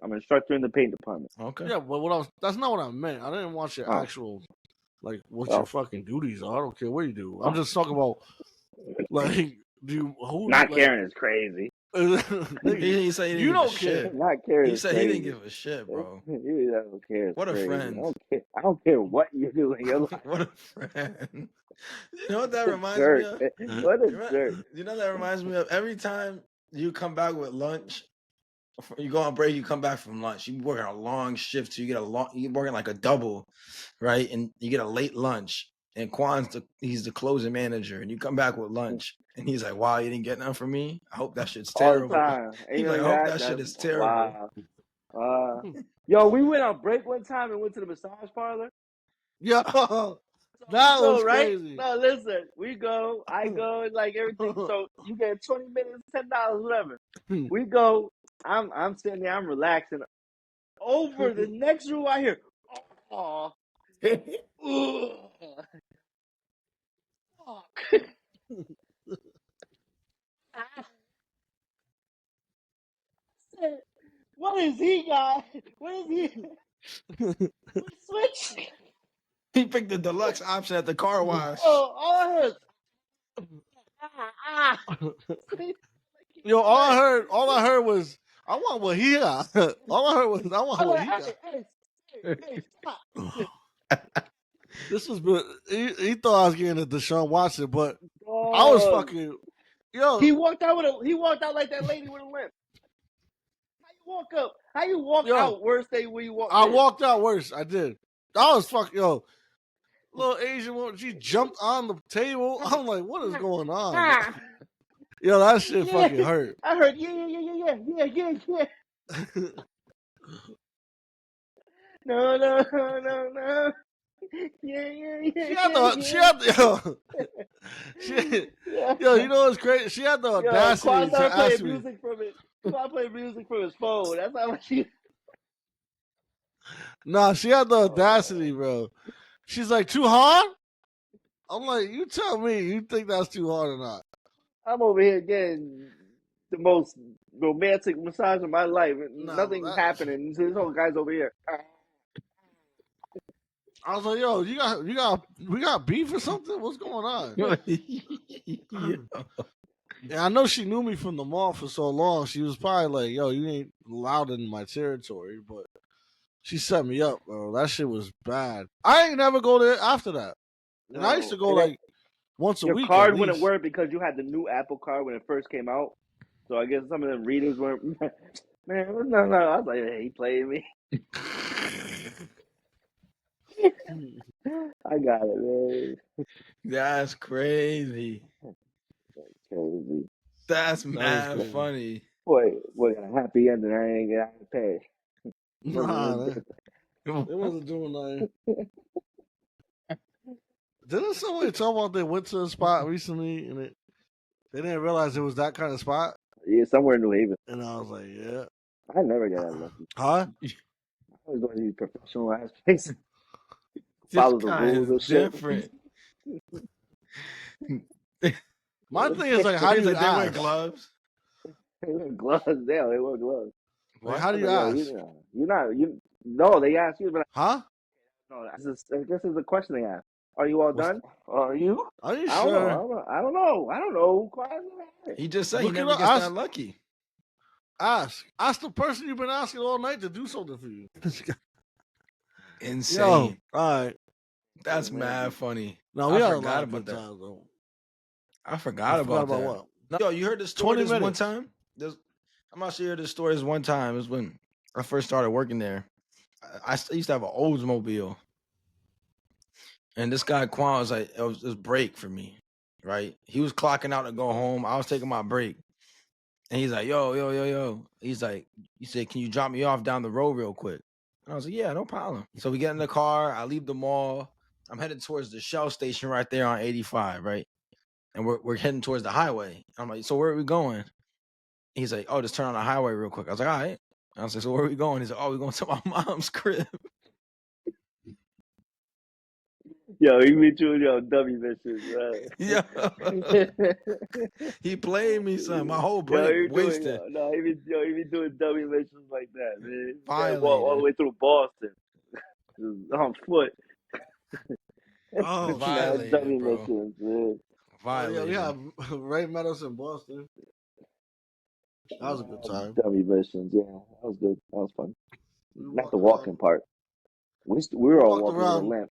I'm an instructor in the paint department. Okay. Yeah, but that's not what I meant. I didn't want your actual like what your fucking duties are. I don't care what you do. I'm just talking about like not caring is crazy. Nigga, He said he didn't you give a don't shit. care. Not caring He is said crazy. he didn't give a shit, bro. You don't care. Is What a crazy. friend. I don't care what you do in your life. What a friend. You know what that reminds me of? What a jerk. You know that reminds me of every time you come back with lunch. You go on break, you come back from lunch. You working a long shift, so you working like a double, right? And you get a late lunch. And he's the closing manager, and you come back with lunch, and he's like, "Wow, you didn't get nothing from me. I hope that shit's terrible." All the time. He's like, "I hope that shit is terrible." Wow. Yo, we went on break one time and went to the massage parlor. Yo, that was crazy. No, listen, I go, and like everything. So you get 20 minutes, $10, whatever. We go. I'm sitting there, I'm relaxing. Over the next room, I hear, oh, fuck. What is he got? What is he? Switch. He picked the deluxe option at the car wash. Oh, all I heard. Yo, all I heard was, I want what he got. All I heard was, I want what he got. Hey, stop. This was, he thought I was getting a Deshaun Watson, but I was fucking, yo. He walked out like that lady with a limp. How you walk out worse than when you walked in? I walked out worse. I did. I was fucking, yo. Little Asian woman, she jumped on the table. I'm like, what is going on? Yo, that shit fucking hurt. I heard, yeah. No. Yeah. Yo, you know what's crazy? She had the audacity to ask me. Quan played music from his phone. That's how she. Nah, she had the audacity, bro. She's like, too hard? I'm like, you tell me, you think that's too hard or not? I'm over here getting the most romantic massage of my life. Nothing's happening. This whole guy's over here. I was like, yo, we got beef or something? What's going on? Yeah, I know she knew me from the mall for so long. She was probably like, yo, you ain't allowed in my territory, but she set me up, bro. That shit was bad. I ain't never go there after that. And I used to go like once a week. Your card wouldn't work because you had the new Apple card when it first came out. So I guess some of them readers weren't. Man, no. I was like, hey, he played me. I got it, man. That's crazy. That's mad funny. Boy, got a happy ending. I ain't got to pay. Nah, they wasn't doing nothing. Didn't somebody talk about they went to a spot recently and they didn't realize it was that kind of spot? Yeah, somewhere in New Haven. And I was like, yeah. I never get that lucky. Huh? I was going to these professional ass places. Follow the rules and shit. Different. My thing is like, how do you ask? They wear gloves. They wear gloves. Yeah, they wear gloves. Like, how do you ask? No, they ask you. But huh? No, this is a question they ask. Are you all done? Are you? Are you sure? I don't know. He just said he never gets that lucky. Ask the person you've been asking all night to do something for you. Insane. Yo, all right. That's mad funny. No, we had a lot of good times, though. I forgot about that. What? No, yo, you heard the story this one time? I'm not sure you heard this story this one time. It was when I first started working there. I used to have an Oldsmobile. And this guy, Quan, was like, it was break for me, right? He was clocking out to go home. I was taking my break. And he's like, yo. He's like, he said, can you drop me off down the road real quick? And I was like, yeah, no problem. So we get in the car. I leave the mall. I'm headed towards the Shell station right there on 85, right? And we're heading towards the highway. I'm like, so where are we going? He's like, oh, just turn on the highway real quick. I was like, all right. I was like, so where are we going? He's like, oh, we're going to my mom's crib. Yo, he be doing your dummy missions, right? Yo. He played me some. My whole break wasted. He be doing dummy missions like that, man. Violated. Walk all the way through Boston on foot. Oh, Mad shit. dummy Violated, bro. missions, man. Oh, yeah, we Violated. have Ray Meadows in Boston. That was a good Mad time. dummy missions. Yeah, that was good. That was fun. We Not the walked walking around. part. We We were all walked walking with a around limp.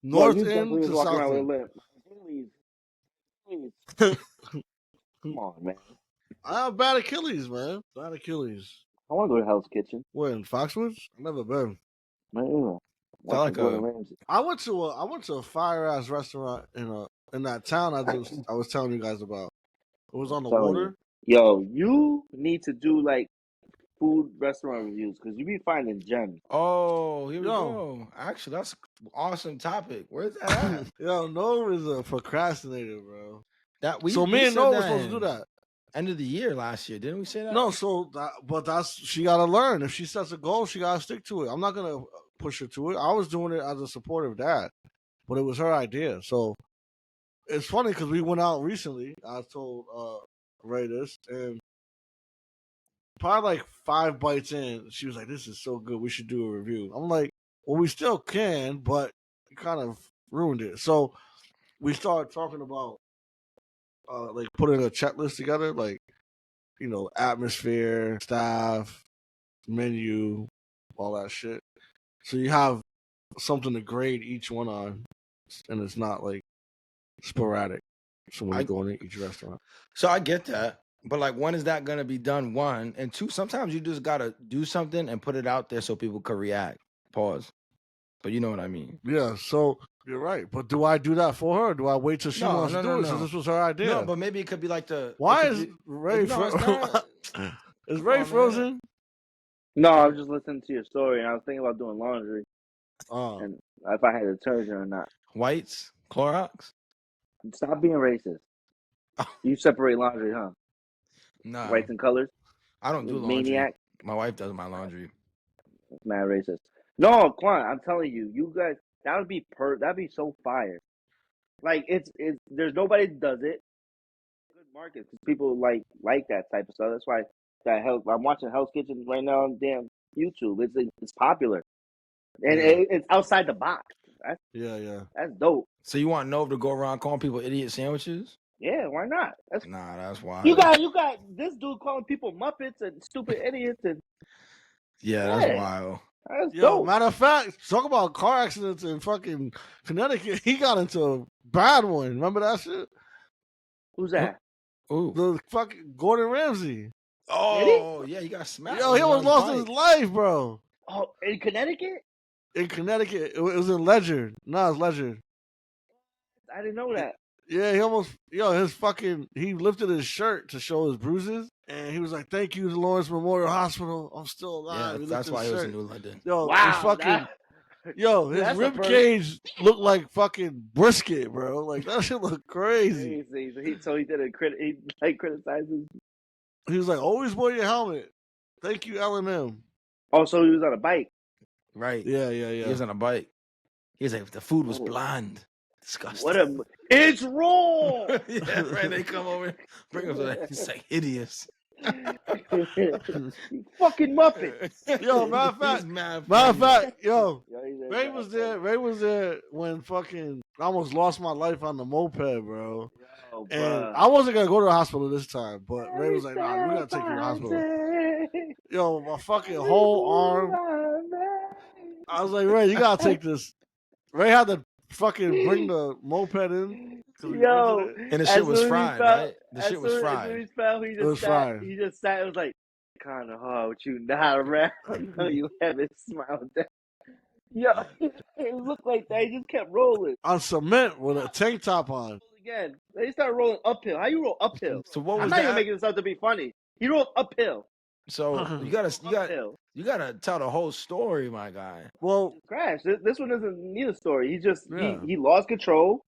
No, North you End definitely was to walking South around with a End. limp. Please. Come on, man. I have bad Achilles, man. Bad Achilles. I want to go to Hell's Kitchen. Where in Foxwoods? I've never been. Man, I Is that want some like Gordon a Ramsay. I went to a fire ass restaurant in that town I was telling you guys about. It was I'm on the telling you. water. Yo, you need to do like food restaurant reviews because you be finding gems. Oh, here we Yo. go. Actually, that's an awesome topic. Where's that at? Yo, Noah is a procrastinator, bro. That we So me and said Noah were that supposed to do in that. end of the year last year, didn't we say that? No, but that's she got to learn. If she sets a goal, she got to stick to it. I'm not gonna push her to it. I was doing it as a supportive dad, but it was her idea. So it's funny because we went out recently. I told Ray this, and probably like 5 bites in, she was like, "This is so good. We should do a review." I'm like, "Well, we still can, but you kind of ruined it." So we started talking about like putting a checklist together, like atmosphere, staff, menu, all that shit. So you have something to grade each one on, and it's not like sporadic. So when you go into each restaurant, So I get that. But like, when is that gonna be done? One and two. Sometimes you just gotta do something and put it out there so people can react. Pause. But you know what I mean. yeah. So you're right. But do I do that for her? Or do I wait till she wants to do it? So this was her idea. No, but maybe it could be like the. Why it could is be- Ray? No, it's not. Is Come Ray on, man. frozen? No, I was just listening to your story and I was thinking about doing laundry Oh, and if I had detergent or not. Whites, Clorox. Stop being racist. You separate laundry, huh? No, Whites and colors? I don't do You laundry. maniac? My wife does my laundry. That's mad racist. No, Quan, I'm telling you, you guys, that'd be so fire. Like it's there's nobody that does it. Good market because people like that type of stuff. That's why I'm watching Hell's Kitchen right now on damn YouTube. It's popular and yeah, it's outside the box. yeah. That's dope. So you want Nova to go around calling people idiot sandwiches? Yeah, why not? Nah, that's wild. You got this dude calling people muppets and stupid idiots and Yeah, that's wild. that's Yo, dope. matter of fact, talk about car accidents in fucking Connecticut. He got into a bad one. Remember that shit? Who's that? Ooh. The fucking Gordon Ramsay. Oh, yeah, he got smacked. Yo, when he was almost on lost bike. his life, bro. Oh, in Connecticut? In Connecticut, it was in Ledger. No, it's Ledger. I didn't know that. Yeah, he lifted his shirt to show his bruises, and he was like, "Thank you to Lawrence Memorial Hospital. I'm still alive." Yeah, He that's lifted why his he was in shirt. New London. Yo, Wow, his fucking his that's a rib first. cage looked like fucking brisket, bro. Like that shit looked crazy. Crazy. So he did he criticizes. He was like, "Always wear your helmet." Thank you, L&M. Oh, so he was on a bike. Right. Yeah. He was on a bike. He was like, the food was Oh. bland. Disgusting. What it's raw. Yeah, right. They come over, bring him like, it's like hideous. You fucking muppet. Yo, matter of fact, He's mad Matter of funny. fact, yo, He's Ray mad was funny. there. Ray was there when fucking I almost lost my life on the moped, bro. Yo, And bruh. I wasn't gonna go to the hospital this time, but Ray was like, "Nah, we gotta take you to the hospital." Yo, my fucking whole arm. I was like, "Ray, you gotta take this." Ray had to fucking bring the moped in because we Yo, rented it. And the as shit was soon as he fried, fell, right? The as shit was soon as fried. he fell, It was fried. He just sat. It was like kind of hard with you not around. No, you haven't smiled down. Yo, it looked like that. He just kept rolling On cement with a tank top on. again. He started rolling uphill. How you roll uphill? So what I'm was not even that? making this up to be funny. He rolled uphill. So you gotta tell the whole story, my guy. Well, Crash. This one doesn't need a story. He just Yeah. he lost control.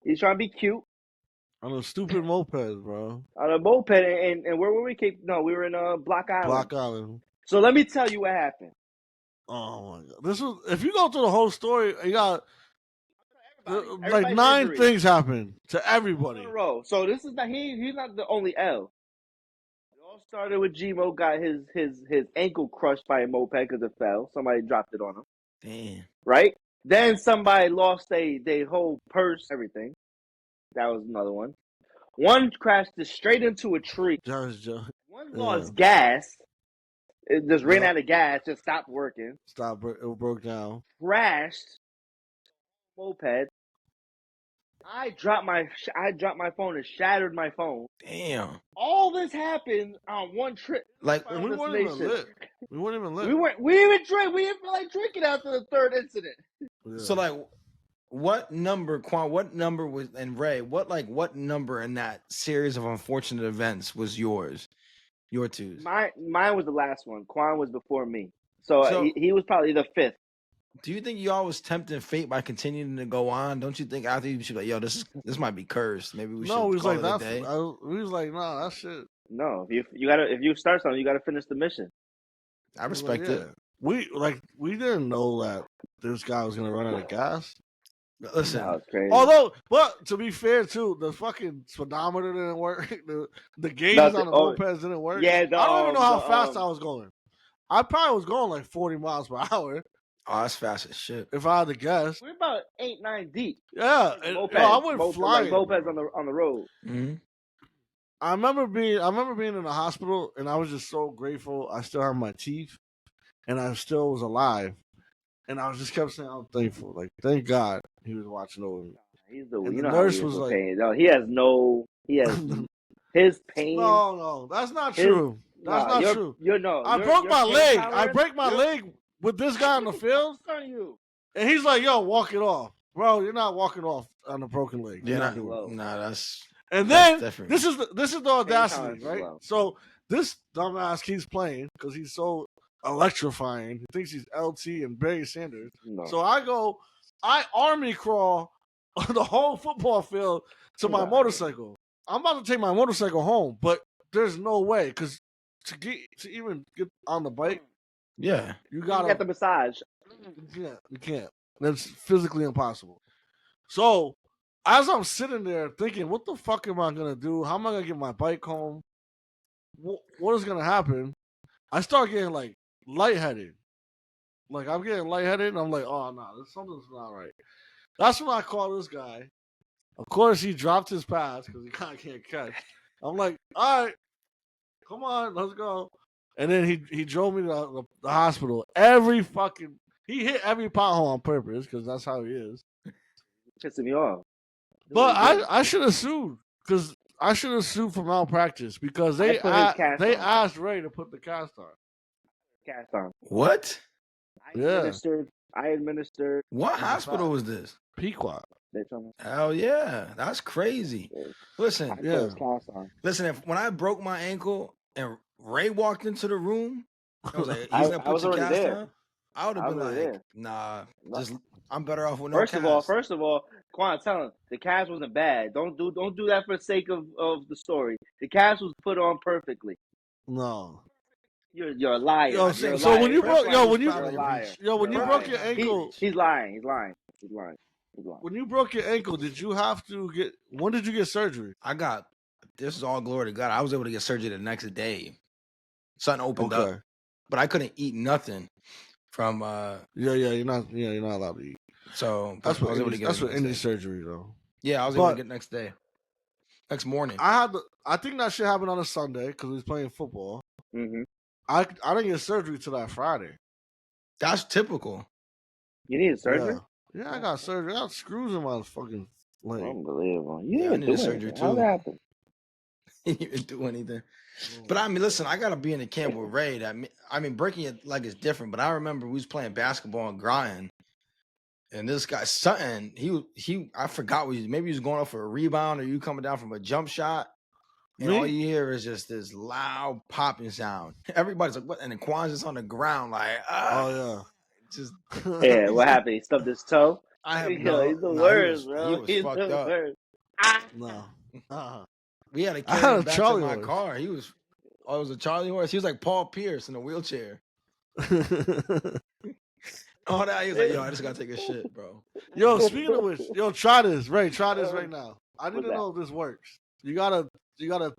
He's trying to be cute on a stupid moped, bro. on a moped, and where were we? We were in Block Island. Block Island. So let me tell you what happened. Oh my god! This was if you go through the whole story, you got like Everybody's 9 injuries. things happen to everybody In a row. So this is not he's not the only L. It all started with Gmo got his ankle crushed by a moped because it fell. Somebody dropped it on him. Damn. Right? Then somebody lost they whole purse, everything. That was another one. One crashed straight into a tree. One lost gas. It just ran out of gas. Just stopped working. It broke down. Crashed. Moped. I dropped my phone and shattered my phone. Damn. All this happened on one trip. Like, And we weren't even lit. We weren't even lit. We didn't drink. We didn't feel like drinking after the third incident. Yeah. so like, what number, Quan? What number was, and Ray? What number in that series of unfortunate events was yours? Your twos. Mine was the last one. Quan was before me, so he was probably the fifth. Do you think y'all was tempting fate by continuing to go on? Don't you think after you should be like, yo, this might be cursed. Maybe we should. No, we was call like it a that. day? We was like, nah, that shit. No, if you start something, you gotta finish the mission. I respect it. We didn't know that this guy was gonna run out of gas. Listen, That was crazy. Although, but to be fair too, the fucking speedometer didn't work. The gauges on the mopeds didn't work. Yeah, I don't even know how fast I was going. I probably was going like 40 miles per hour. Oh, that's fast as shit. If I had to guess. We're about 8-9 deep. Yeah, I went flying. Like mopeds on the road. Mm-hmm. I remember being in the hospital, and I was just so grateful. I still have my teeth, and I still was alive. And I was just kept saying, I'm thankful. Like, thank God he was watching over me. The nurse was like, no, he has his pain. No, that's not true. That's not true. I broke my leg. I break my leg with this guy on the field. And he's like, yo, walk it off. Bro, you're not walking off on a broken leg. That's. And then this is the audacity, right? So this dumbass keeps playing because he's so electrifying. He thinks he's LT and Barry Sanders. No. So I army crawl on the whole football field to my motorcycle. I'm about to take my motorcycle home, but there's no way because to even get on the bike, yeah, you gotta get the massage. Yeah, you can't. That's physically impossible. So as I'm sitting there thinking, what the fuck am I gonna do? How am I gonna get my bike home? What is gonna happen? I start getting like lightheaded. Like I'm getting lightheaded, and I'm like, oh no, something's not right. That's when I call this guy. Of course, he dropped his pass because he kind of can't catch. I'm like, all right, come on, let's go. And then he drove me to the hospital. He hit every pothole on purpose because that's how he is. Pissing me off. But I should have sued because I should have sued for malpractice because they asked Ray to put the cast on. Cast on. What? I administered. What hospital was this? Pequot. Hell yeah, that's crazy. Listen, listen. When I broke my ankle and Ray walked into the room, I was like, "He's gonna put your cast on." I would have been like, "Nah, just I'm better off with no cast." First of all, Quan, tell him the cast wasn't bad. Don't do that for the sake of the story. The cast was put on perfectly. No. You're a liar. Yo, so when you broke your ankle, he's lying. When you broke your ankle, when did you get surgery? This is all glory to God. I was able to get surgery the next day. Something opened up, but I couldn't eat nothing from. You're not allowed to eat. So that's what any surgery though. Yeah, I was able to get next day, next morning. I think that shit happened on a Sunday because we was playing football. Mm-hmm. I didn't get surgery till that Friday. That's typical. You needed surgery? Yeah, I got surgery. I got screws in my fucking leg. Unbelievable. You didn't do surgery too. How that happened? You didn't do anything. But I mean, listen, I gotta be in the camp with Ray. Breaking it like is different. But I remember we was playing basketball and grinding, and this guy Sutton, I forgot maybe he was going up for a rebound or you coming down from a jump shot. And all you hear is just this loud popping sound. Everybody's like, what? And then Quan's just on the ground, like, oh, yeah. Just yeah, what happened? He stubbed his toe? He's the worst, bro. He was fucked up. No. We had a kid back to my car. It was a Charlie horse. He was like Paul Pierce in a wheelchair. All that, he was like, yo, I just gotta take a shit, bro. Yo, speaking of which, try this, Ray. Try this right now. I need to know if this works. You gotta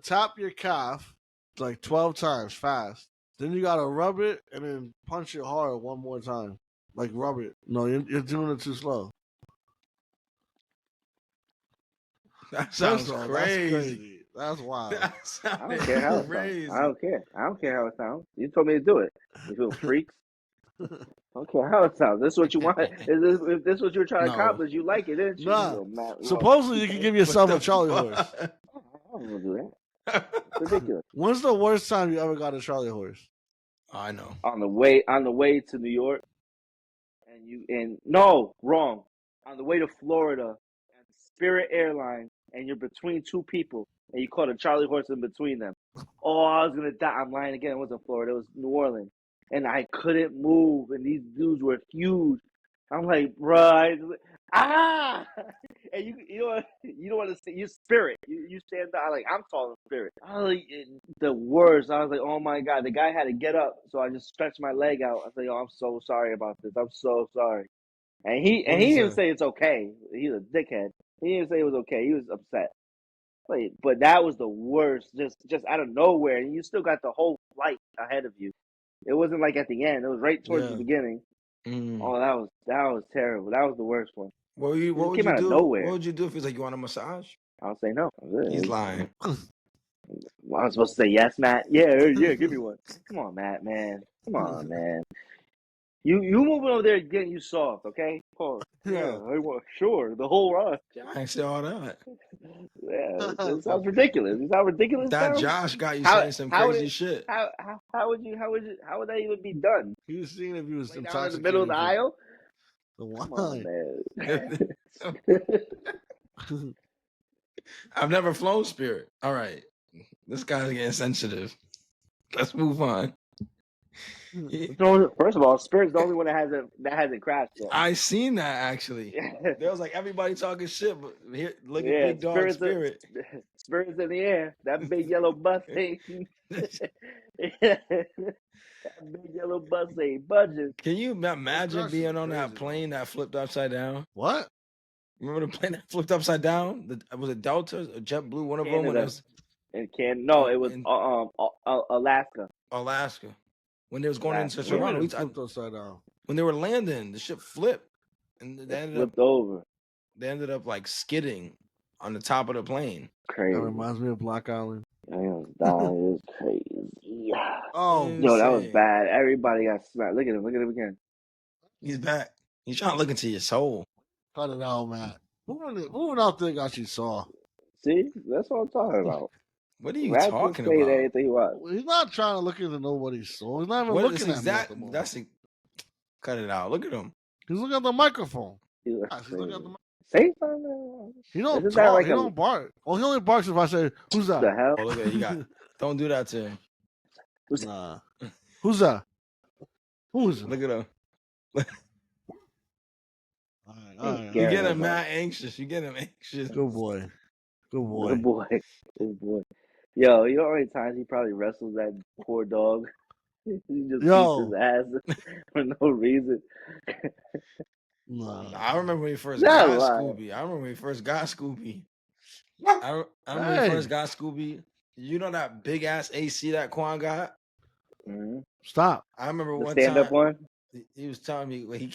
tap your calf like 12 times fast. Then you gotta rub it and then punch it hard one more time. Like Robert. No, you're doing it too slow. That sounds First of all, crazy. that's crazy. That's wild. That I don't sounded care how it sounds. crazy. I don't care. I don't care how it sounds. You told me to do it. You little freaks. I don't care how it sounds. This is what you want. If this is what you're trying to No. accomplish, you like it, didn't you? Nah. You Matt, Supposedly you can give yourself What a the Charlie fuck? horse. I don't want to do that. It's ridiculous. When's the worst time you ever got a Charlie horse? I know. On the way to New York, and no, wrong. On the way to Florida, and Spirit Airlines, and you're between two people, and you caught a Charlie horse in between them. Oh, I was gonna die. I'm lying again. It wasn't Florida. It was New Orleans, and I couldn't move, and these dudes were huge. I'm like, bruh, and you don't want to say you Spirit. You stand out like I'm calling Spirit. I was like, the worst. I was like, oh my god, the guy had to get up, so I just stretched my leg out. I was like, oh, I'm so sorry about this. I'm so sorry. And he What did he didn't say? say it's okay. He's a dickhead. He didn't say it was okay. He was upset. But that was the worst. Just out of nowhere, and you still got the whole flight ahead of you. It wasn't like at the end. It was right towards the Yeah. beginning. Mm. Oh, that was terrible. That was the worst one. What would It you came out of do? nowhere. What would you do if he's like, you want a massage? I'll say no. He's lying. Well, I was supposed to say yes, Matt. Yeah, give me one. Come on, Matt, man. Come on, man. You moving over there getting you soft, okay? Oh, yeah, sure, the whole run. I ain't say all that. Yeah, it sounds ridiculous. You sound ridiculous. That sounds? Josh got you saying some crazy shit. How would that even be done? He was seeing if he was Like intoxicated. down in the middle of the aisle? The Come on, wine. man. I've never flown Spirit. All right. This guy's getting sensitive. Let's move on. First of all, Spirit's the only one that hasn't crashed yet. I seen that actually. There was like everybody talking shit, but here, look at Big Dog Spirit. Spirit's in the air. That big yellow bus thing. That big yellow bus ain't budget. Can you imagine being on that plane that flipped upside down? What? Remember the plane that flipped upside down? Was it Delta or JetBlue? One of them. When it was, it was Alaska. Alaska. When they was going into Toronto, Toronto, flipped upside down. When they were landing, the ship flipped, and they flipped over. They ended up like skidding on the top of the plane. Crazy. That reminds me of Black Island. I was dying. It was crazy. Oh, yo, that was bad. Everybody got smacked. Look at him. Look at him again. He's back. He's trying to look into your soul. Cut it out, Matt. Who out there got you saw? See, that's what I'm talking about. What are you talking about? He's not trying to look into nobody's soul. He's not even looking at me at the moment. Cut it out. Look at him. He's looking at the microphone. He's looking at the Say something. He don't talk. Like he don't bark. Oh, he only barks if I say, "Who's that?" The hell? Oh, look at it. He got. Don't do that to him. Nah. Who's that? Who is it? Look at him. All right. You get him mad anxious. You get him anxious. Good boy. Good boy. Good boy. Good boy. Yo, you know how many times he probably wrestles that poor dog? He just beats his ass for no reason. Nah. I remember when he first got Scooby. I remember when he first got Scooby. You know that big ass AC that Quan got? Mm-hmm. Stop. I remember one stand time. Up one? He was telling me when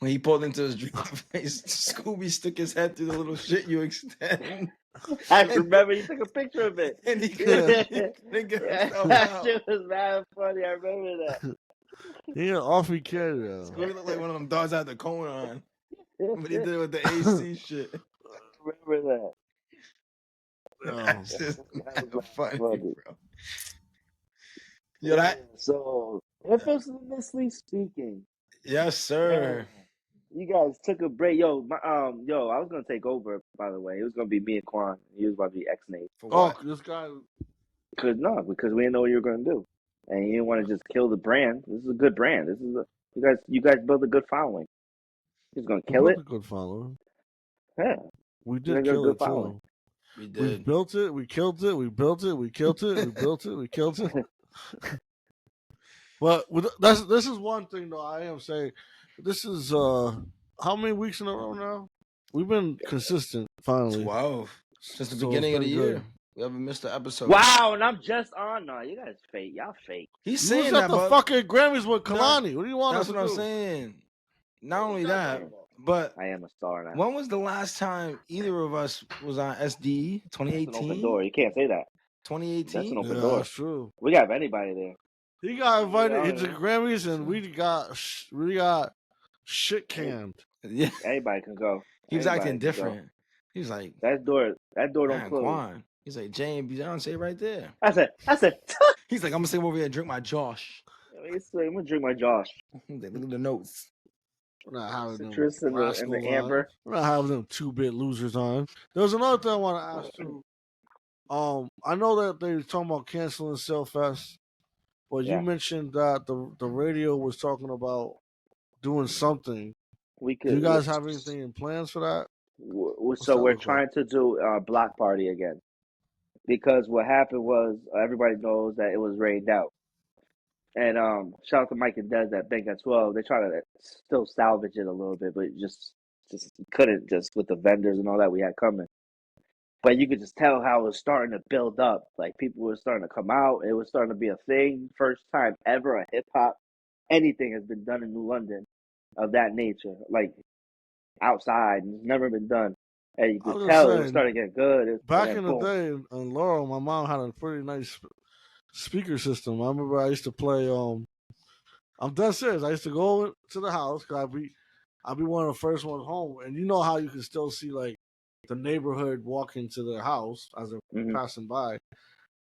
he pulled into his driveway, Scooby stuck his head through the little shit you extend. I remember he took a picture of it. And he couldn't get himself out. That shit was mad funny. I remember that. He an awful kid, yo. Scooby looked like one of them dogs had the cone on. But he did it with the AC shit. I remember that. That's just funny, bro. Yo, So, infamously speaking. Yes, sir. You guys took a break. Yo, I was gonna take over, by the way. It was gonna be me and Quan. He was about to be X-Nate. Oh, this guy. Because we didn't know what you were gonna do. And you didn't want to just kill the brand. This is a good brand. You guys built a good following. He's gonna kill it. A good following. Yeah, we did kill it too. We did. We built it. We killed it. We built it. We killed it. We built it. We killed it. But this is one thing though. I am saying, this is how many weeks in a row now? We've been consistent. Finally, 12 since the beginning of the year. We haven't missed an episode. Wow, and I'm just on. No, you guys fake. Y'all fake. He's You was saying at that, the but fucking Grammys with Nah, Kalani. What do you want us that's to what do? I'm saying. Not only What was that, saying? but I am a star now. when was the last time either of us was on SDE? That's an open 2018? door. You can't say that. That's an 2018? open Yeah, door. that's true. We got anybody there. He got invited Yeah, into yeah. Grammys, and we got shit canned. Yeah. Everybody can go. He was acting Everybody can go. different. He was like, That door don't man, close. Quan. He's like, Jay and Beyonce right there. I said. He's like, I'm gonna sit over here and drink my Josh. I'm gonna drink my Josh. He's like, look at the notes. We're not having Citrus them and the rascals amber. on. We're not having them 2-bit losers on. There's another thing I want to ask too. I know that they were talking about canceling Sailfest, but Yeah. you mentioned that the radio was talking about doing something. We could. Do you guys have anything in plans for that? So that we're look like? trying to do a block party again, because what happened was everybody knows that it was rained out, and shout out to Mike and Des at Bank at 12. They try to still salvage it a little bit, but just couldn't, just with the vendors and all that we had coming. But you could just tell how it was starting to build up. Like people were starting to come out. It was starting to be a thing. First time ever a hip hop anything has been done in New London of that nature. Like outside, it's never been done. And you I could was tell saying, it was starting to get good. Back and in boom. the day in Laurel, my mom had a pretty nice speaker system. I remember I used to play. I'm dead serious. I used to go to the house because I'd be one of the first ones home, and you know how you can still see like the neighborhood walking to their house as they're passing by.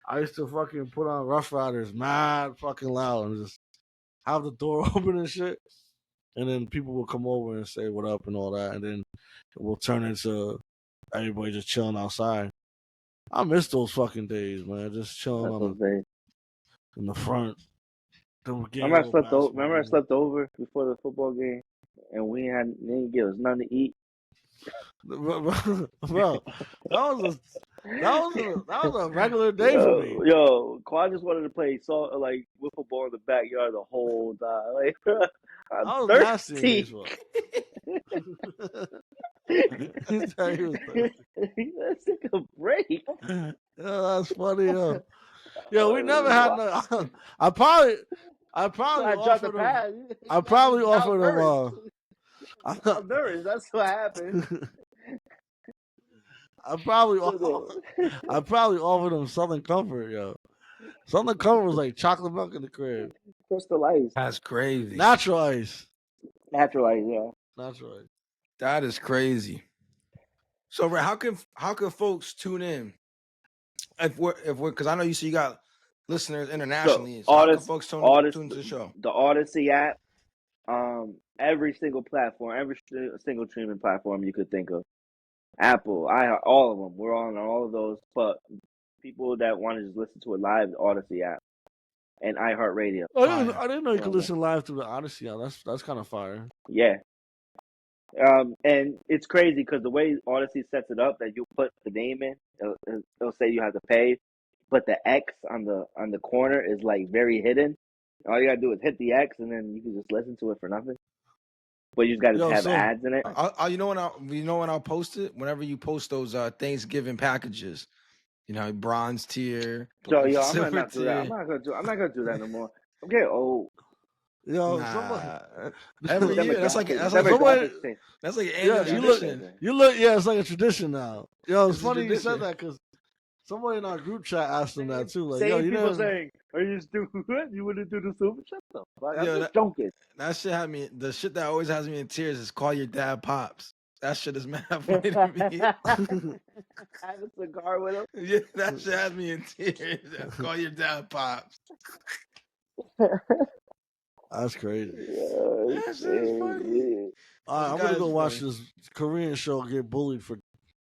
I used to fucking put on Rough Riders, mad fucking loud, and just have the door open and shit. And then people will come over and say what up and all that, and then it will turn into everybody just chilling outside. I miss those fucking days, man. Just chilling in the front. Remember I slept over before the football game, and we didn't give us nothing to eat. Bro, that was a regular day for me. Yo, Quan just wanted to play like wiffle ball in the backyard the whole time. Like, I'm thirsty. Let's take a break. Yeah, that's funny, yo. Yeah, we never had no. I probably offered him. I probably offered him. I'm nervous. That's what happened. I probably offered him Southern Comfort, yo. Southern Comfort was like chocolate milk in the crib. Crystal ice. That's crazy. Natural ice. Natural ice, yeah. Natural ice. That is crazy. So, Ray, how can folks tune in? If we're because I know you see you got listeners internationally. So how can folks tune into the show? The Odyssey app, every single platform, every single streaming platform you could think of. Apple, all of them. We're on all of those. But people that want to just listen to it live, the Odyssey app and iHeartRadio. I didn't know you could listen live through the Odyssey app. That's kind of fire. Yeah. And it's crazy because the way Odyssey sets it up, that you put the name in, it'll say you have to pay, but the X on the corner is like very hidden. All you gotta do is hit the X, and then you can just listen to it for nothing. But you just gotta have ads in it. You know when I'll post it? Whenever you post those Thanksgiving packages, bronze tier. So I'm not do that. I'm not gonna do that no more. I'm getting old. Yo, every year that's like an annual tradition. Yeah, it's like a tradition now. Yo, it's funny you said that because somebody in our group chat asked them that too. Like, people saying, "Are you stupid? You wouldn't do the super?" Shut the fuck! I'm just joking. That shit had me. The shit that always has me in tears is call your dad pops. That shit is mad funny to me. Have a cigar with him. Yeah, that shit has me in tears. Call your dad pops. That's crazy. That's funny. I'm gonna go watch this Korean show get bullied for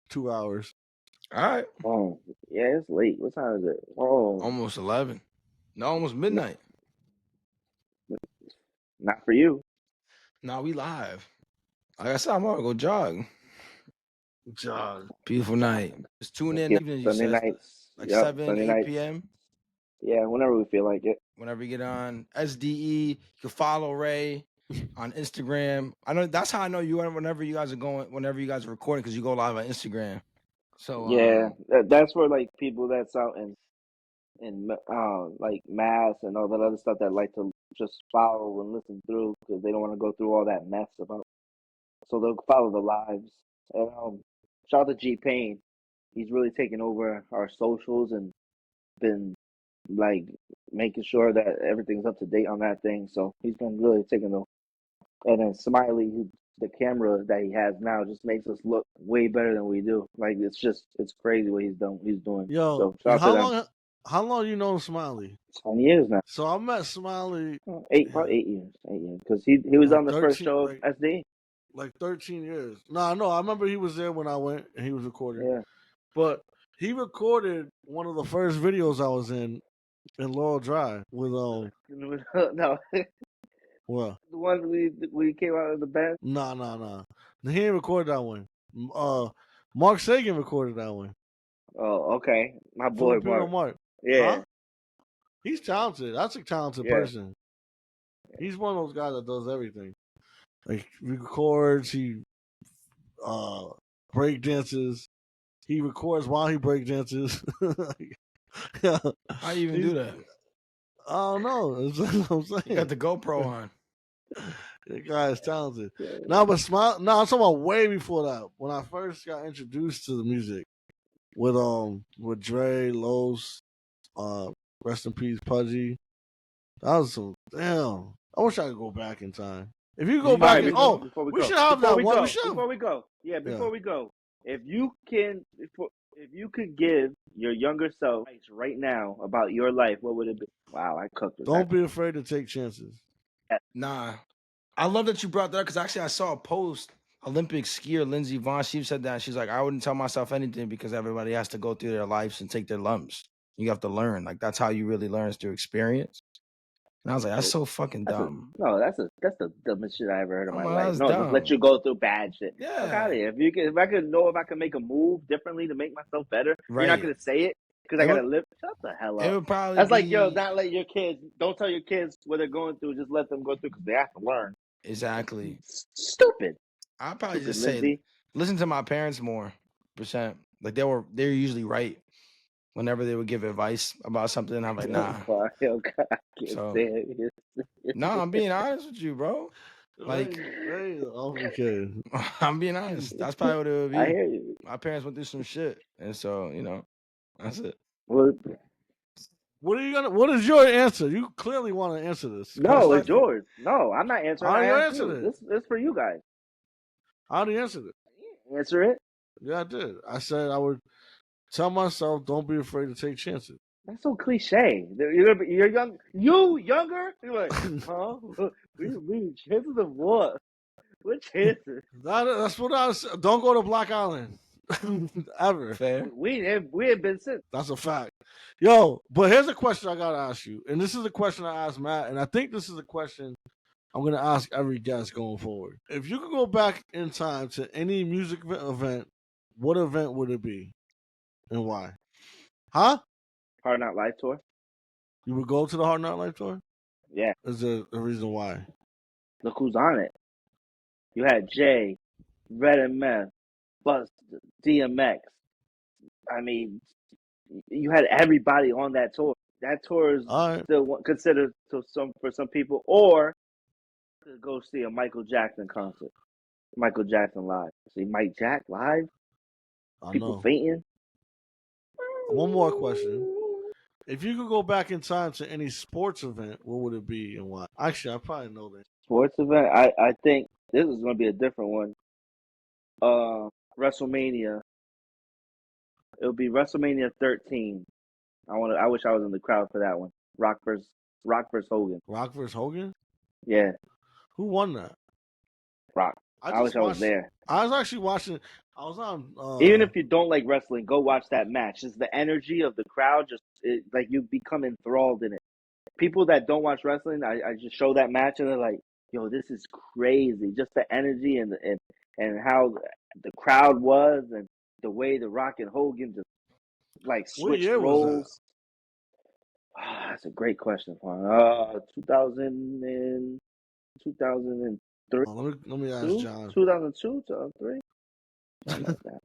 2 hours. All right. Oh, yeah, it's late. What time is it? Oh, almost 11. No, almost midnight. Not for you. No, we live. Like I said, I'm gonna go jog. Beautiful night. Just tune in evening. Sunday nights, like 7-8 p.m. Yeah, whenever we feel like it. Whenever you get on SDE, you can follow Ray on Instagram. I know that's how I know you. Whenever you guys are recording, because you go live on Instagram. So Yeah, that's for like people that's out in like mass and all that other stuff that like to just follow and listen through because they don't want to go through all that mess about. So they'll follow the lives. And shout out to G Pain. He's really taken over our socials and been like making sure that everything's up to date on that thing. So he's been really taking the. And then Smiley, the camera that he has now just makes us look way better than we do. Like it's crazy what he's doing. Yo, So shout out to them. how long you know Smiley? 20 years now. So I met Smiley Probably 8 years. 8 years because he was like on the first 13, show of SD. like 13 years. No, I remember he was there when I went and he was recording. Yeah. But he recorded one of the first videos I was in Laurel Drive with No, well, the one we came out of the band. nah. He ain't recorded that one. Mark Sagan recorded that one. Oh, okay. My boy Filipino Mark. Mark. Yeah. Huh? He's talented. That's a talented Yeah. person. He's one of those guys that does everything. Like he records, he break dances. He records while he break dances. Yeah. how you even do that? I don't know. That's what I'm saying. You got the GoPro on. That guy is talented. No, but Smile. No, I'm talking about way before that. When I first got introduced to the music with Dre, Los, rest in peace, Pudgy. That was some damn. I wish I could go back in time. If you go back, before we should have that one. Before we go, if you could give your younger self advice right now about your life, what would it be? Wow, I cooked it. Don't be afraid to take chances. Nah, I love that you brought that up because actually I saw a post. Olympic skier Lindsey Vonn, she said that. She's like, I wouldn't tell myself anything because everybody has to go through their lives and take their lumps. You have to learn. Like that's how you really learn is through experience. And I was like, that's so fucking dumb. That's the dumbest shit I ever heard in my life. That's No, dumb. just let you go through bad shit. Yeah. Fuck out of here. If I could make a move differently to make myself better, Right. you're not gonna say it because I gotta live. Shut the hell up. It would probably That's like, yo, not let your kids. Don't tell your kids what they're going through. Just let them go through because they have to learn. Exactly. Stupid. I'd probably Stupid, just say Lindsay. listen to my parents more. %. Like they're usually right whenever they would give advice about something. I'm like, nah. Oh, God, I can't So, say it. no, I'm being honest with you, bro. Like, okay. I'm being honest. That's probably what it would be. I hear you. My parents went through some shit, and so that's it. What is your answer? You clearly want to answer this. No, it's yours. No, I'm not answering. How do you I answer This is for you guys. How do you answer it? Answer it. Yeah, I did. I said I would tell myself, don't be afraid to take chances. That's so cliche. You're young. You younger? You're like, huh? We chances of what? What chances? That's what I was. Don't go to Black Island ever. Fair. We have been since. That's a fact. Yo, but here's a question I gotta ask you, and this is a question I asked Matt, and I think this is a question I'm gonna ask every guest going forward. If you could go back in time to any music event, what event would it be, and why? Huh? Hard Knock Live tour. You would go to the Hard Knock Live tour? Yeah. Is there a reason why? Look who's on it. You had Jay, Red and Meth, Bust, DMX. I mean, you had everybody on that tour. That tour is still considered for some people, or to go see a Michael Jackson concert. Michael Jackson live. See Mike Jack live. People fainting. One more question. If you could go back in time to any sports event, what would it be and why? Actually, I probably know that. Sports event? I think this is going to be a different one. WrestleMania. It'll be WrestleMania 13. I wish I was in the crowd for that one. Rock versus Hogan. Rock versus Hogan? Yeah. Who won that? Rock. I wish I was there. I was actually watching. I was on. Even if you don't like wrestling, go watch that match. Just the energy of the crowd, like you become enthralled in it. People that don't watch wrestling, I just show that match and they're like, "Yo, this is crazy!" Just the energy and how the crowd was and the way the Rock and Hogan just like switched roles. That's a great question, Juan. 2003. Let me ask John. 2002, 2003. Something like that.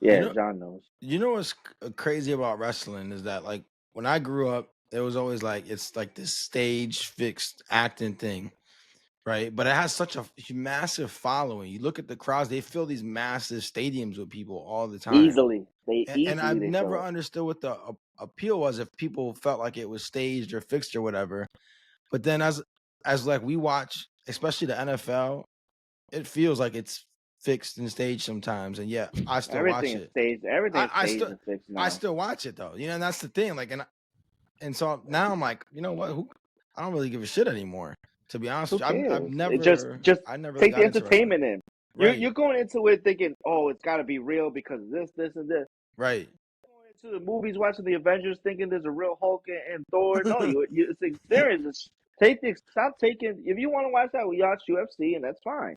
Yeah, John knows. You know what's crazy about wrestling is that like when I grew up, it was always like it's like this stage fixed acting thing, right? But it has such a massive following. You look at the crowds; they fill these massive stadiums with people all the time. And I've They never fill it. understood what the appeal was if people felt like it was staged or fixed or whatever. But then as like we watch, especially the NFL, it feels like it's fixed and staged sometimes. And yeah, I still watch Everything is it. staged. Everything is I staged still and fixed I now. still watch it though. You know, and that's the thing. Like, and so now I'm like, you know what? I don't really give a shit anymore. To be honest Who with you, cares? Just I never really take the got into wrestling. entertainment in. Right, You're going into it thinking, oh, it's got to be real because of this, and this. right, Going into the movies, watching the Avengers, thinking there's a real Hulk and Thor. No, it's experience. Stop taking. If you want to watch that, we watch UFC, and that's fine.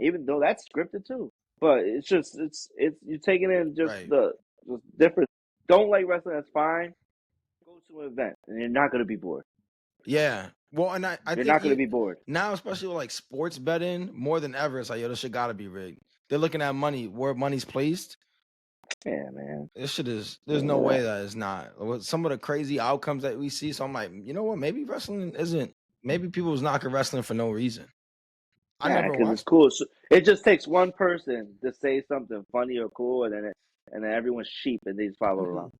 Even though that's scripted too, but it's you're taking in just right. just different. Don't like wrestling, that's fine. Go to an event, and you're not gonna be bored. Yeah. Well, and I You're think not gonna be bored. now, especially with like sports betting, more than ever, it's like, yo, this shit gotta be rigged. They're looking at money, where money's placed. Yeah, man. This shit is, there's no Yeah, way that it's not. With some of the crazy outcomes that we see. So I'm like, you know what? Maybe wrestling isn't, maybe people was knocking wrestling for no reason. I never because it's watched. cool. So it just takes one person to say something funny or cool, and then everyone's sheep, and they just follow along.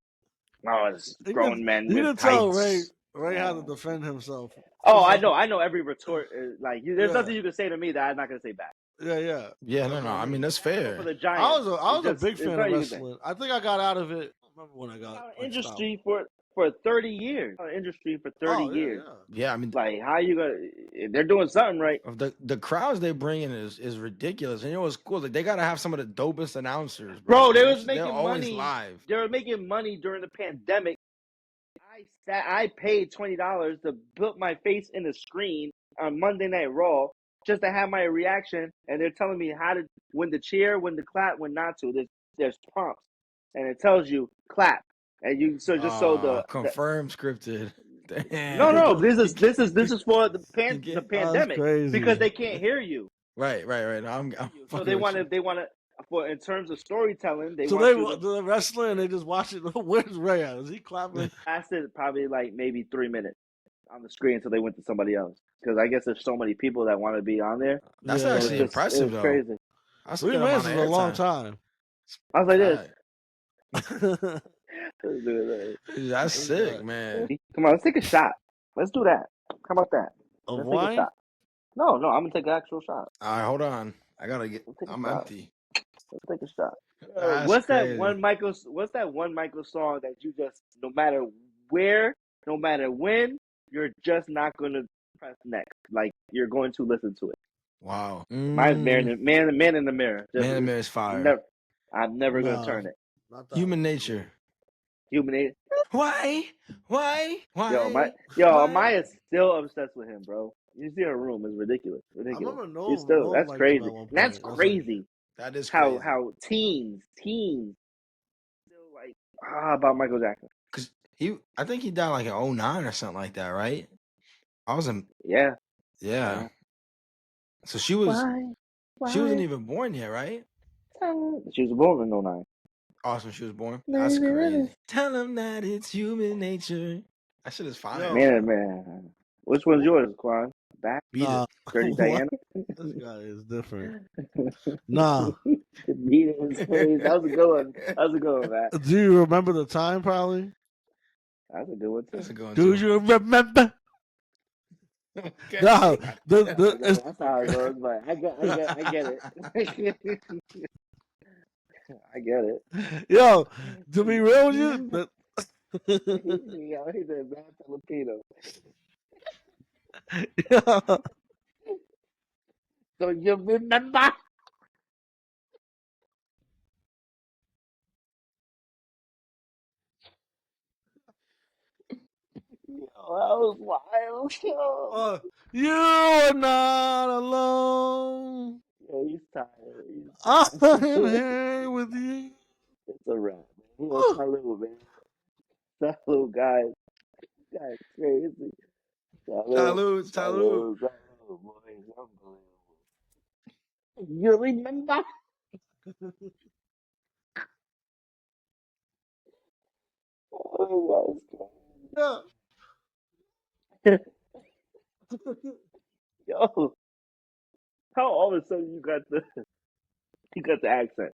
Oh, it's grown men You with can tell tights. Ray had to defend himself. Oh, He's I like, know. I know every retort. Like, there's yeah, nothing you can say to me that I'm not gonna say back. yeah. Yeah, That's no. what I I mean, mean. that's For fair. the Giants, I was a big it's fan of nothing you can say. wrestling. I think I got out of it. I don't remember when I got Out of like stopped. industry for 30 years. Out of industry for 30 Oh years. yeah. Yeah, I mean, Like, how you gonna? They're doing something right. of the crowds they bring in is ridiculous. And you know what's cool? Like they gotta have some of the dopest announcers, bro. Bro, Like they was they're making always money. live. They were making money during the pandemic. I paid $20 to put my face in the screen on Monday Night Raw just to have my reaction, and they're telling me how to when to cheer, when to clap, when not to. There's prompts, and it tells you clap, and you just so the Confirmed scripted. Damn. no, this You is get, this is this is for you the get, That's pandemic because crazy. they can't hear you. right. No, I'm So fucking with you. they want to for in terms of storytelling, they So want they you to do the wrestling and they just watch it. Where's Ray at? Is he clapping? lasted probably like maybe 3 minutes on the screen until they went to somebody else. Because I guess there's so many people that want to be on there. That's Yeah, So actually yeah. it impressive was though. crazy. That's a good 3 minutes amount is of a long airtime. time. I was like this. Fact. Let's do That's This sick, guy. man. Come on, let's take a shot. Let's do that. How about that? Of Let's take a wine? shot. No, I'm gonna take an actual shot. All right, hold on. I gotta get. Let's take a I'm shot. empty. Let's take a shot. That's crazy. What's that one Michael song that you just no matter where, no matter when, you're just not gonna press next. Like you're going to listen to it. Wow. My man in the mirror. Just Man, the mirror's fire. never. I'm never gonna No, turn it. not that Human one. nature. Human. Why? Yo, Why? Amaya's still obsessed with him, bro. You see her room is ridiculous. I remember She's Noam. still Noam that's liked him crazy. at one And that's point. That's like, crazy. That is How crazy. teens still like about Michael Jackson. Cause I think he died like in '09 or something like that, right? I was in, Yeah. yeah. So she Why? wasn't even born yet, right? She was born in '09. Awesome, she was born. That's crazy. Tell him that it's human nature. That shit is fire. yo, Man. Which one's yours, Quan? Back? Beat nah. it. Dirty What? Diana? This guy is different. Nah. Beat it in his face. That was a good one, man. Do you remember the time? Probably. That's a good one, too. That's a good one Do too. you remember? Okay. No, That's how it goes, but I get it. I get it. yo, to be real with you, Yo, he's a bad Filipino. yeah. So you remember? Yo, that was wild. Yo, You are not alone. yo he's tired. I'm here with you. It's a wrap, man. Yo, Salud, man. Salud, guys. Guy's crazy. Salud. Salute. Salud, boys. Unbelievable. You remember? Oh, Yeah. yo, how all of a sudden you got the accent?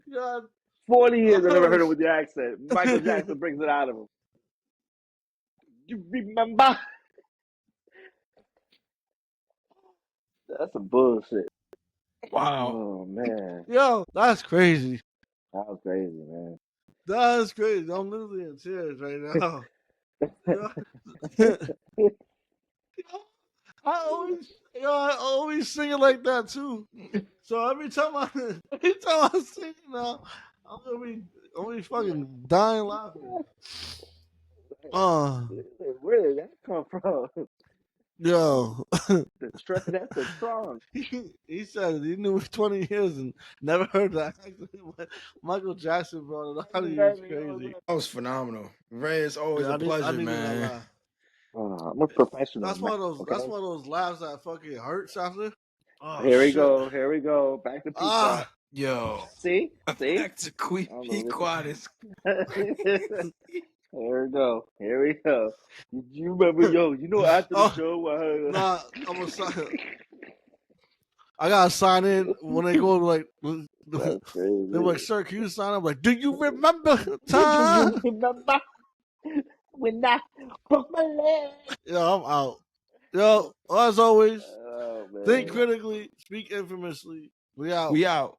Yeah. 40 years I never heard Oh, it with the accent. Michael Jackson brings it out of him. You remember? That's some bullshit. Wow. Oh man, yo, that's crazy. that was crazy, man. That's crazy. I'm literally in tears right now. I always sing it like that too. So every time I sing it now, I'm gonna be fucking dying laughing. Uh, Where did that come from? yo, That's the strong. he said he knew me 20 years and never heard that. Michael Jackson brought it out. He was crazy. That was phenomenal. Ray, it's always Yeah, a I pleasure, needed that man. laugh. I'm a professional, That's man. one of those. Okay. That's one of those laughs that fucking hurts after. Oh Here we shit! go. Here we go. Back to Pequot. Ah, Yo, See? See? back to Unbelievable. Pequot is. Here we go. Here we go. Did you remember, yo, after the oh show, nah. I'm a sign. I gotta sign in when they go like. that's They're like, crazy. "Sir, can you sign up?" Like, do you remember Do time? you remember when I broke my leg? Yo, I'm out. Yo, as always, Oh, think man. critically, speak infamously. We out. We out.